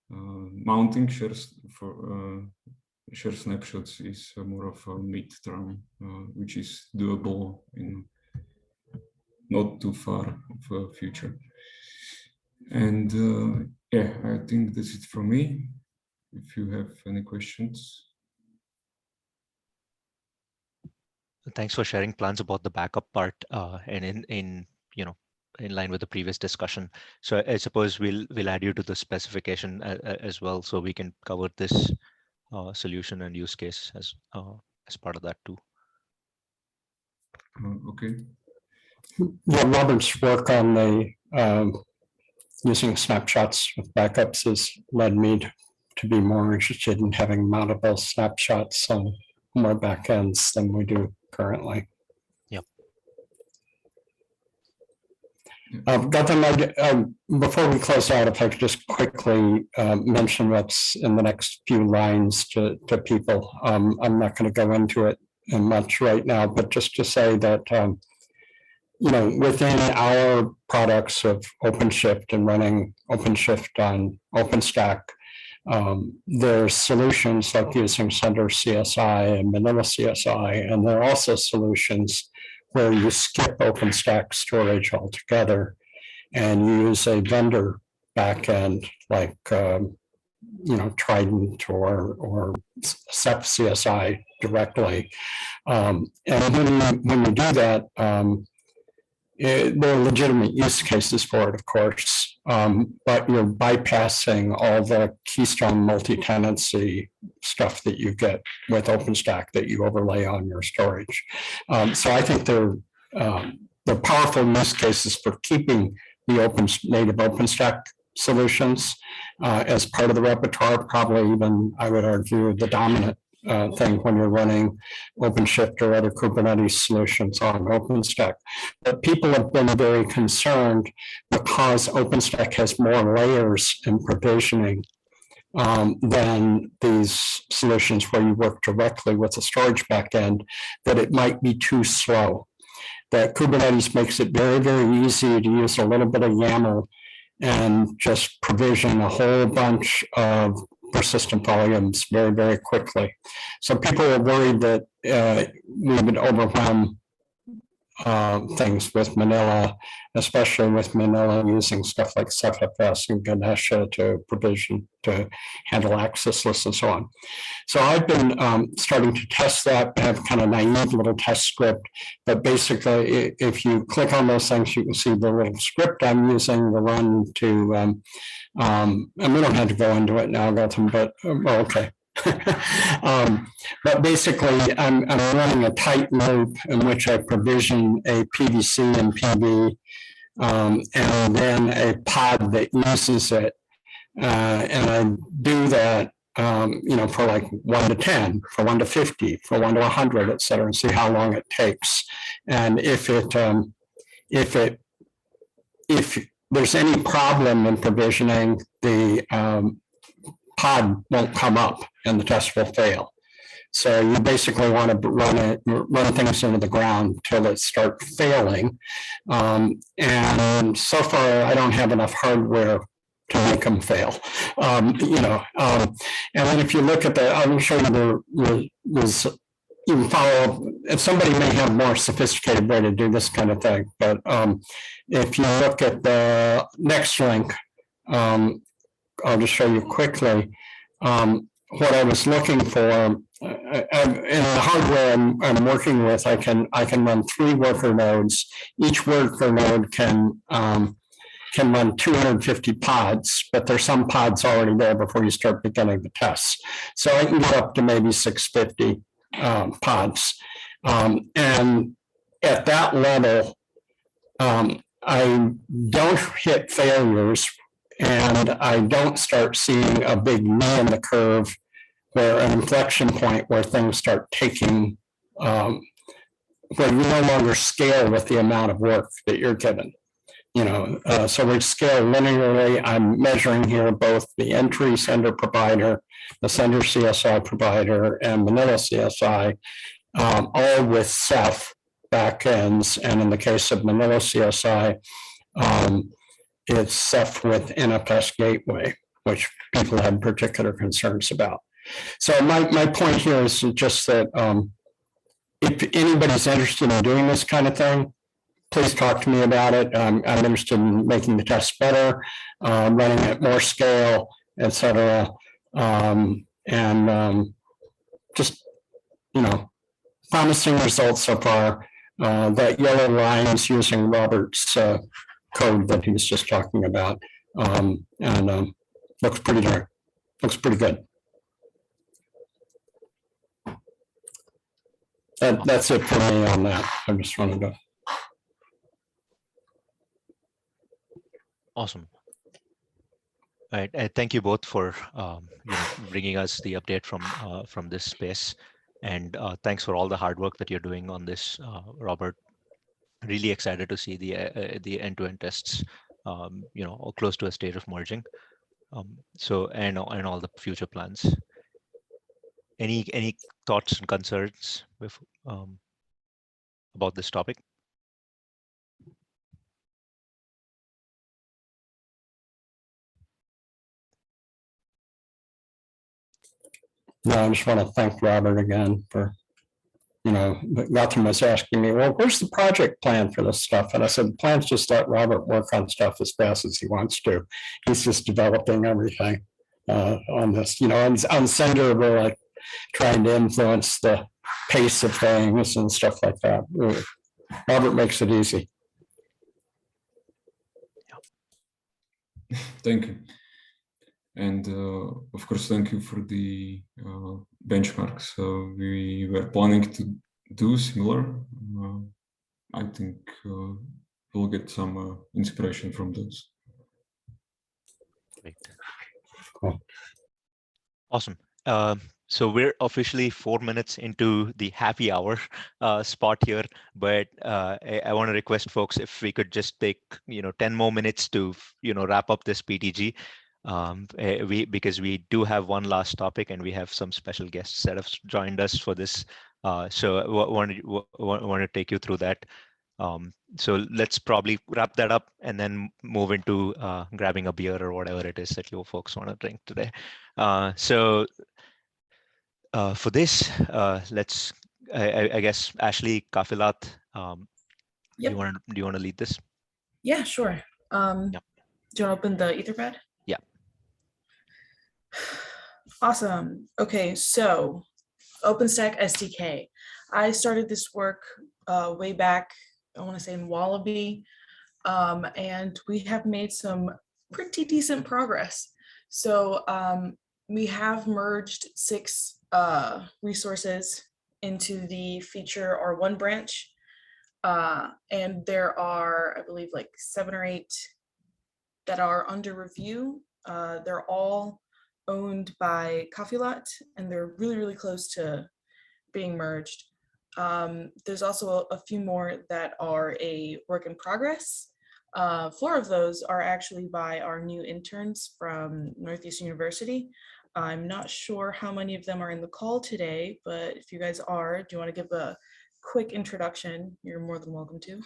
Mounting shares for share snapshots is more of a mid-term, which is doable in not too far of a future. And yeah, I think that's it from me. If you have any questions. Thanks for sharing plans about the backup part, and in line with the previous discussion. So I suppose we'll add you to the specification as well, so we can cover this solution and use case as part of that too. Okay. Yeah, Robert's work on the using snapshots with backups has led me to be more interested in having mountable snapshots on more backends than we do currently. Yep. Gautam, before we close out, if I could just quickly mention what's in the next few lines to people. I'm not going to go into it much right now, but just to say that within our products of OpenShift and running OpenShift on OpenStack, there's solutions like using Sender CSI and Manila CSI, and there are also solutions where you skip OpenStack storage altogether and use a vendor backend like Trident or Ceph CSI directly. And when you do that, there are legitimate use cases for it, of course, but you're bypassing all the Keystone multi-tenancy stuff that you get with OpenStack that you overlay on your storage. So I think they're powerful use cases for keeping the native OpenStack solutions as part of the repertoire, probably even, I would argue, the dominant thing when you're running OpenShift or other Kubernetes solutions on OpenStack. But people have been very concerned because OpenStack has more layers in provisioning than these solutions where you work directly with a storage backend, that it might be too slow. That Kubernetes makes it very, very easy to use a little bit of YAML and just provision a whole bunch of persistent volumes very, very quickly. So people are worried that we would overwhelm things with Manila, especially with Manila using stuff like CephFS and Ganesha to provision, to handle access lists and so on. So I've been starting to test that, have kind of naive little test script, but basically if you click on those things, you can see the little script I'm using to run to, and we don't have to go into it now, Gautam, but okay. But basically, I'm running a tight loop in which I provision a PVC and PV, and then a pod that uses it. And I do that, for like 1 to 10, for 1 to 50, for 1 to 100, et cetera, and see how long it takes. And if there's any problem in provisioning, the pod won't come up and the test will fail. So you basically want to run things into the ground till it starts failing. And so far, I don't have enough hardware to make them fail. And then if you look at I'll show you you can follow, if somebody may have a more sophisticated way to do this kind of thing, but if you look at the next link, I'll just show you quickly what I was looking for. In the hardware I'm working with, I can run 3 worker nodes. Each worker node can run 250 pods, but there's some pods already there before you start beginning the tests. So I can get up to maybe 650 pods. And at that level, I don't hit failures, and I don't start seeing a big knee in the curve, where an inflection point where things start taking, where you no longer scale with the amount of work that you're given. So we scale linearly. I'm measuring here both the entry sender provider, the sender CSI provider, and Manila CSI, all with Ceph backends. And in the case of Manila CSI, it's Ceph with NFS gateway, which people have particular concerns about. So my point here is just that if anybody's interested in doing this kind of thing, please talk to me about it. I'm interested in making the tests better, running at more scale, et cetera. Just, promising results so far. That yellow line is using Robert's code that he was just talking about, and looks pretty good. That's it for me on that. I just wanted to. Awesome. All right. Thank you both for bringing us the update from this space, and thanks for all the hard work that you're doing on this, Robert. Really excited to see the end-to-end tests, close to a stage of merging. And all the future plans. Any thoughts and concerns with, about this topic? No, I just want to thank Robert again for, Gautam was asking me, well, where's the project plan for this stuff? And I said, the plan's just let Robert work on stuff as fast as he wants to. He's just developing everything on this. On Sender, we're like trying to influence the pace of things and stuff like that. Robert makes it easy. Thank you. And of course, thank you for the benchmarks. We were planning to do similar. I think we'll get some inspiration from those. Great. Cool. Awesome. So we're officially 4 minutes into the happy hour spot here, but I want to request folks if we could just take 10 more minutes to wrap up this PTG. Because we do have one last topic and we have some special guests that have joined us for this. So I want to take you through that. So let's probably wrap that up and then move into grabbing a beer or whatever it is that you folks want to drink today. For this, let's, I guess, Ashley Kafilat, Yep. do you want to lead this? Yeah, sure. Yep. Do you want to open the Etherpad? Yeah. Awesome. Okay, so OpenStack SDK. I started this work way back, I want to say in Wallaby, and we have made some pretty decent progress. So we have merged 6 resources into the feature R1 branch. And there are, I believe, like 7 or 8 that are under review. They're all owned by Kafilat, and they're really, really close to being merged. There's also a few more that are a work in progress. 4 of those are actually by our new interns from Northeast University. I'm not sure how many of them are in the call today, but if you guys are, do you want to give a quick introduction? You're more than welcome to.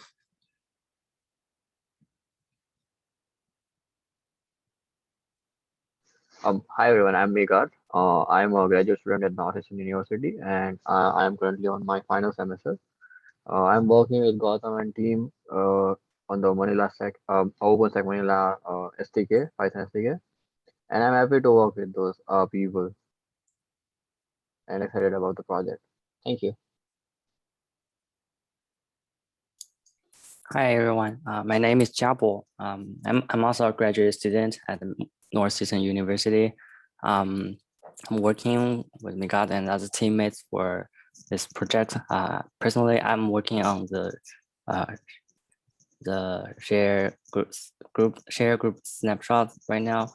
Hi everyone, I'm Megad. I'm a graduate student at Northeastern University and I am currently on my final semester. I'm working with Gautam and team on the Manila OpenStack Manila SDK, Python SDK, and I'm happy to work with those people and excited about the project. Thank you. Hi everyone, my name is Jiabo. I'm also a graduate student at the Northeastern University. I'm working with Megad and other teammates for this project. Personally, I'm working on the share group snapshot right now.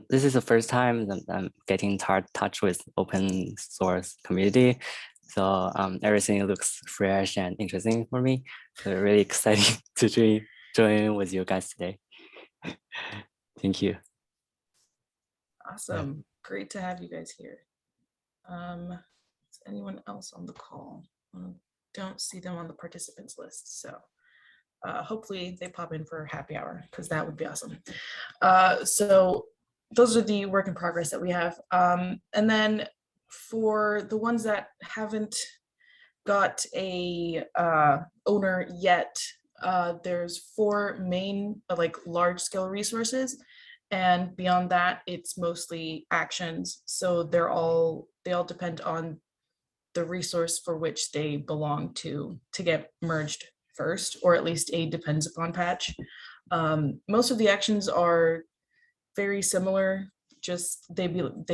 This is the first time that I'm getting in touch with open source community. So everything looks fresh and interesting for me. So really exciting to join with you guys today. Thank you. Awesome. Great to have you guys here. Is anyone else on the call? Don't see them on the participants list. So hopefully they pop in for happy hour because that would be awesome. So those are the work in progress that we have. And then for the ones that haven't got a owner yet, there's 4 main large scale resources. And beyond that, it's mostly actions. So they all depend on the resource for which they belong to get merged first, or at least a depends upon patch. Most of the actions are very similar, just they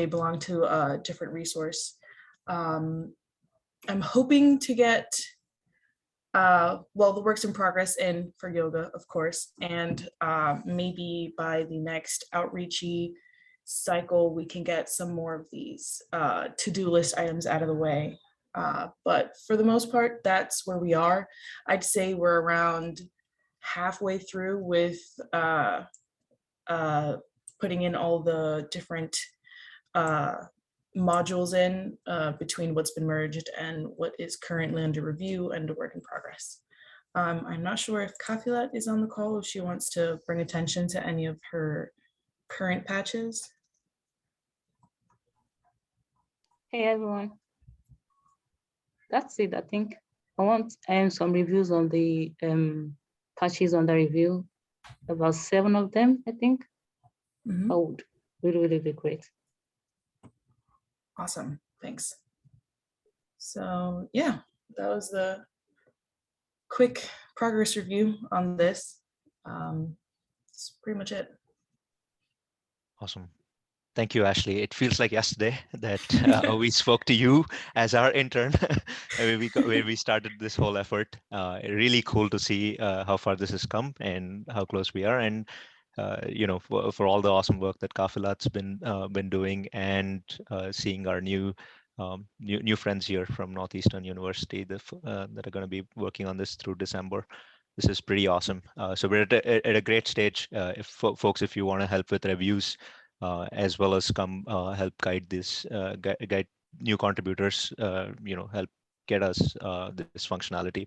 belong to a different resource. I'm hoping to get well, the works in progress in for yoga, of course, and maybe by the next outreachy cycle, we can get some more of these to-do list items out of the way. But for the most part, that's where we are. I'd say we're around halfway through with putting in all the different modules in between what's been merged and what is currently under review and a work in progress. I'm not sure if Kafilat is on the call, if she wants to bring attention to any of her current patches. Hey everyone. That's it, I think. I want some reviews on the patches under review, about 7 of them, I think. Mm-hmm. That would really be great. Awesome, thanks. So yeah, that was the quick progress review on this. That's pretty much it. Awesome. Thank you, Ashley. It feels like yesterday that we spoke to you as our intern when we started this whole effort. Really cool to see how far this has come and how close we are. And you know, for all the awesome work that Kafilat's been doing, and seeing our new friends here from Northeastern University that are going to be working on this through December. This is pretty awesome. So we're at a great stage. If folks, if you want to help with reviews, as well as come help guide this, guide new contributors, you know, help get us this functionality.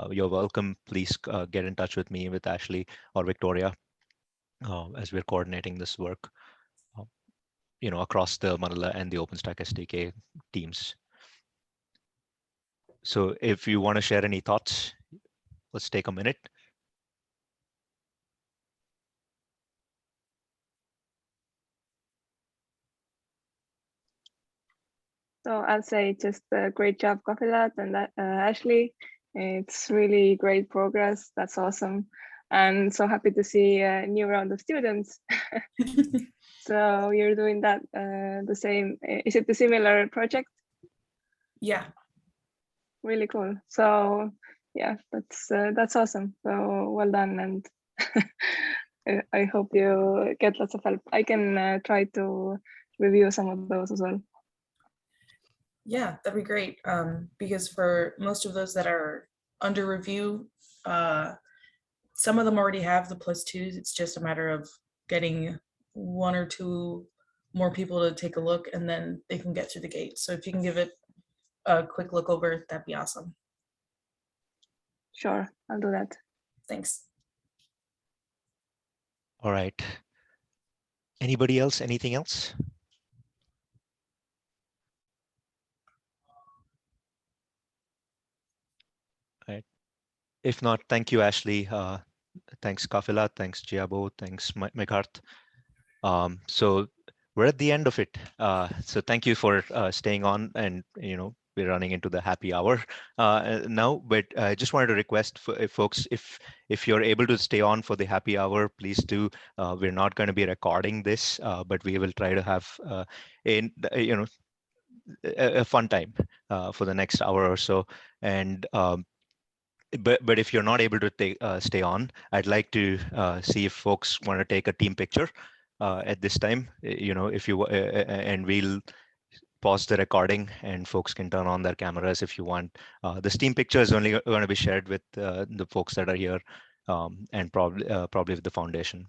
You're welcome. Please get in touch with me, with Ashley or Victoria, as we're coordinating this work, you know, across the Manila and the OpenStack SDK teams. So if you want to share any thoughts, let's take a minute. So I'll say just a great job, Kafilat and Ashley. It's really great progress. That's awesome. And so happy to see a new round of students. So you're doing that the same. Is it the similar project? Yeah. Really cool. So yeah, that's awesome. So well done, and I hope you get lots of help. I can try to review some of those as well. Yeah, that'd be great. Because for most of those that are under review, some of them already have the +2s. It's just a matter of getting 1 or 2 more people to take a look, and then they can get through the gate. So if you can give it a quick look over, that'd be awesome. Sure, I'll do that. Thanks. All right. Anybody else? Anything else? All right. If not, thank you, Ashley. Thanks, Kafila. Thanks, Giabo. Thanks, Meghart. So we're at the end of it. So thank you for staying on, and you know, we're running into the happy hour now, but I just wanted to request for folks, if you're able to stay on for the happy hour, please do. We're not going to be recording this, but we will try to have you know, a fun time for the next hour or so. And but if you're not able to stay on, I'd like to see if folks want to take a team picture at this time. You know, if you and we'll pause the recording and folks can turn on their cameras if you want. This team picture is only going to be shared with the folks that are here, and probably with the foundation.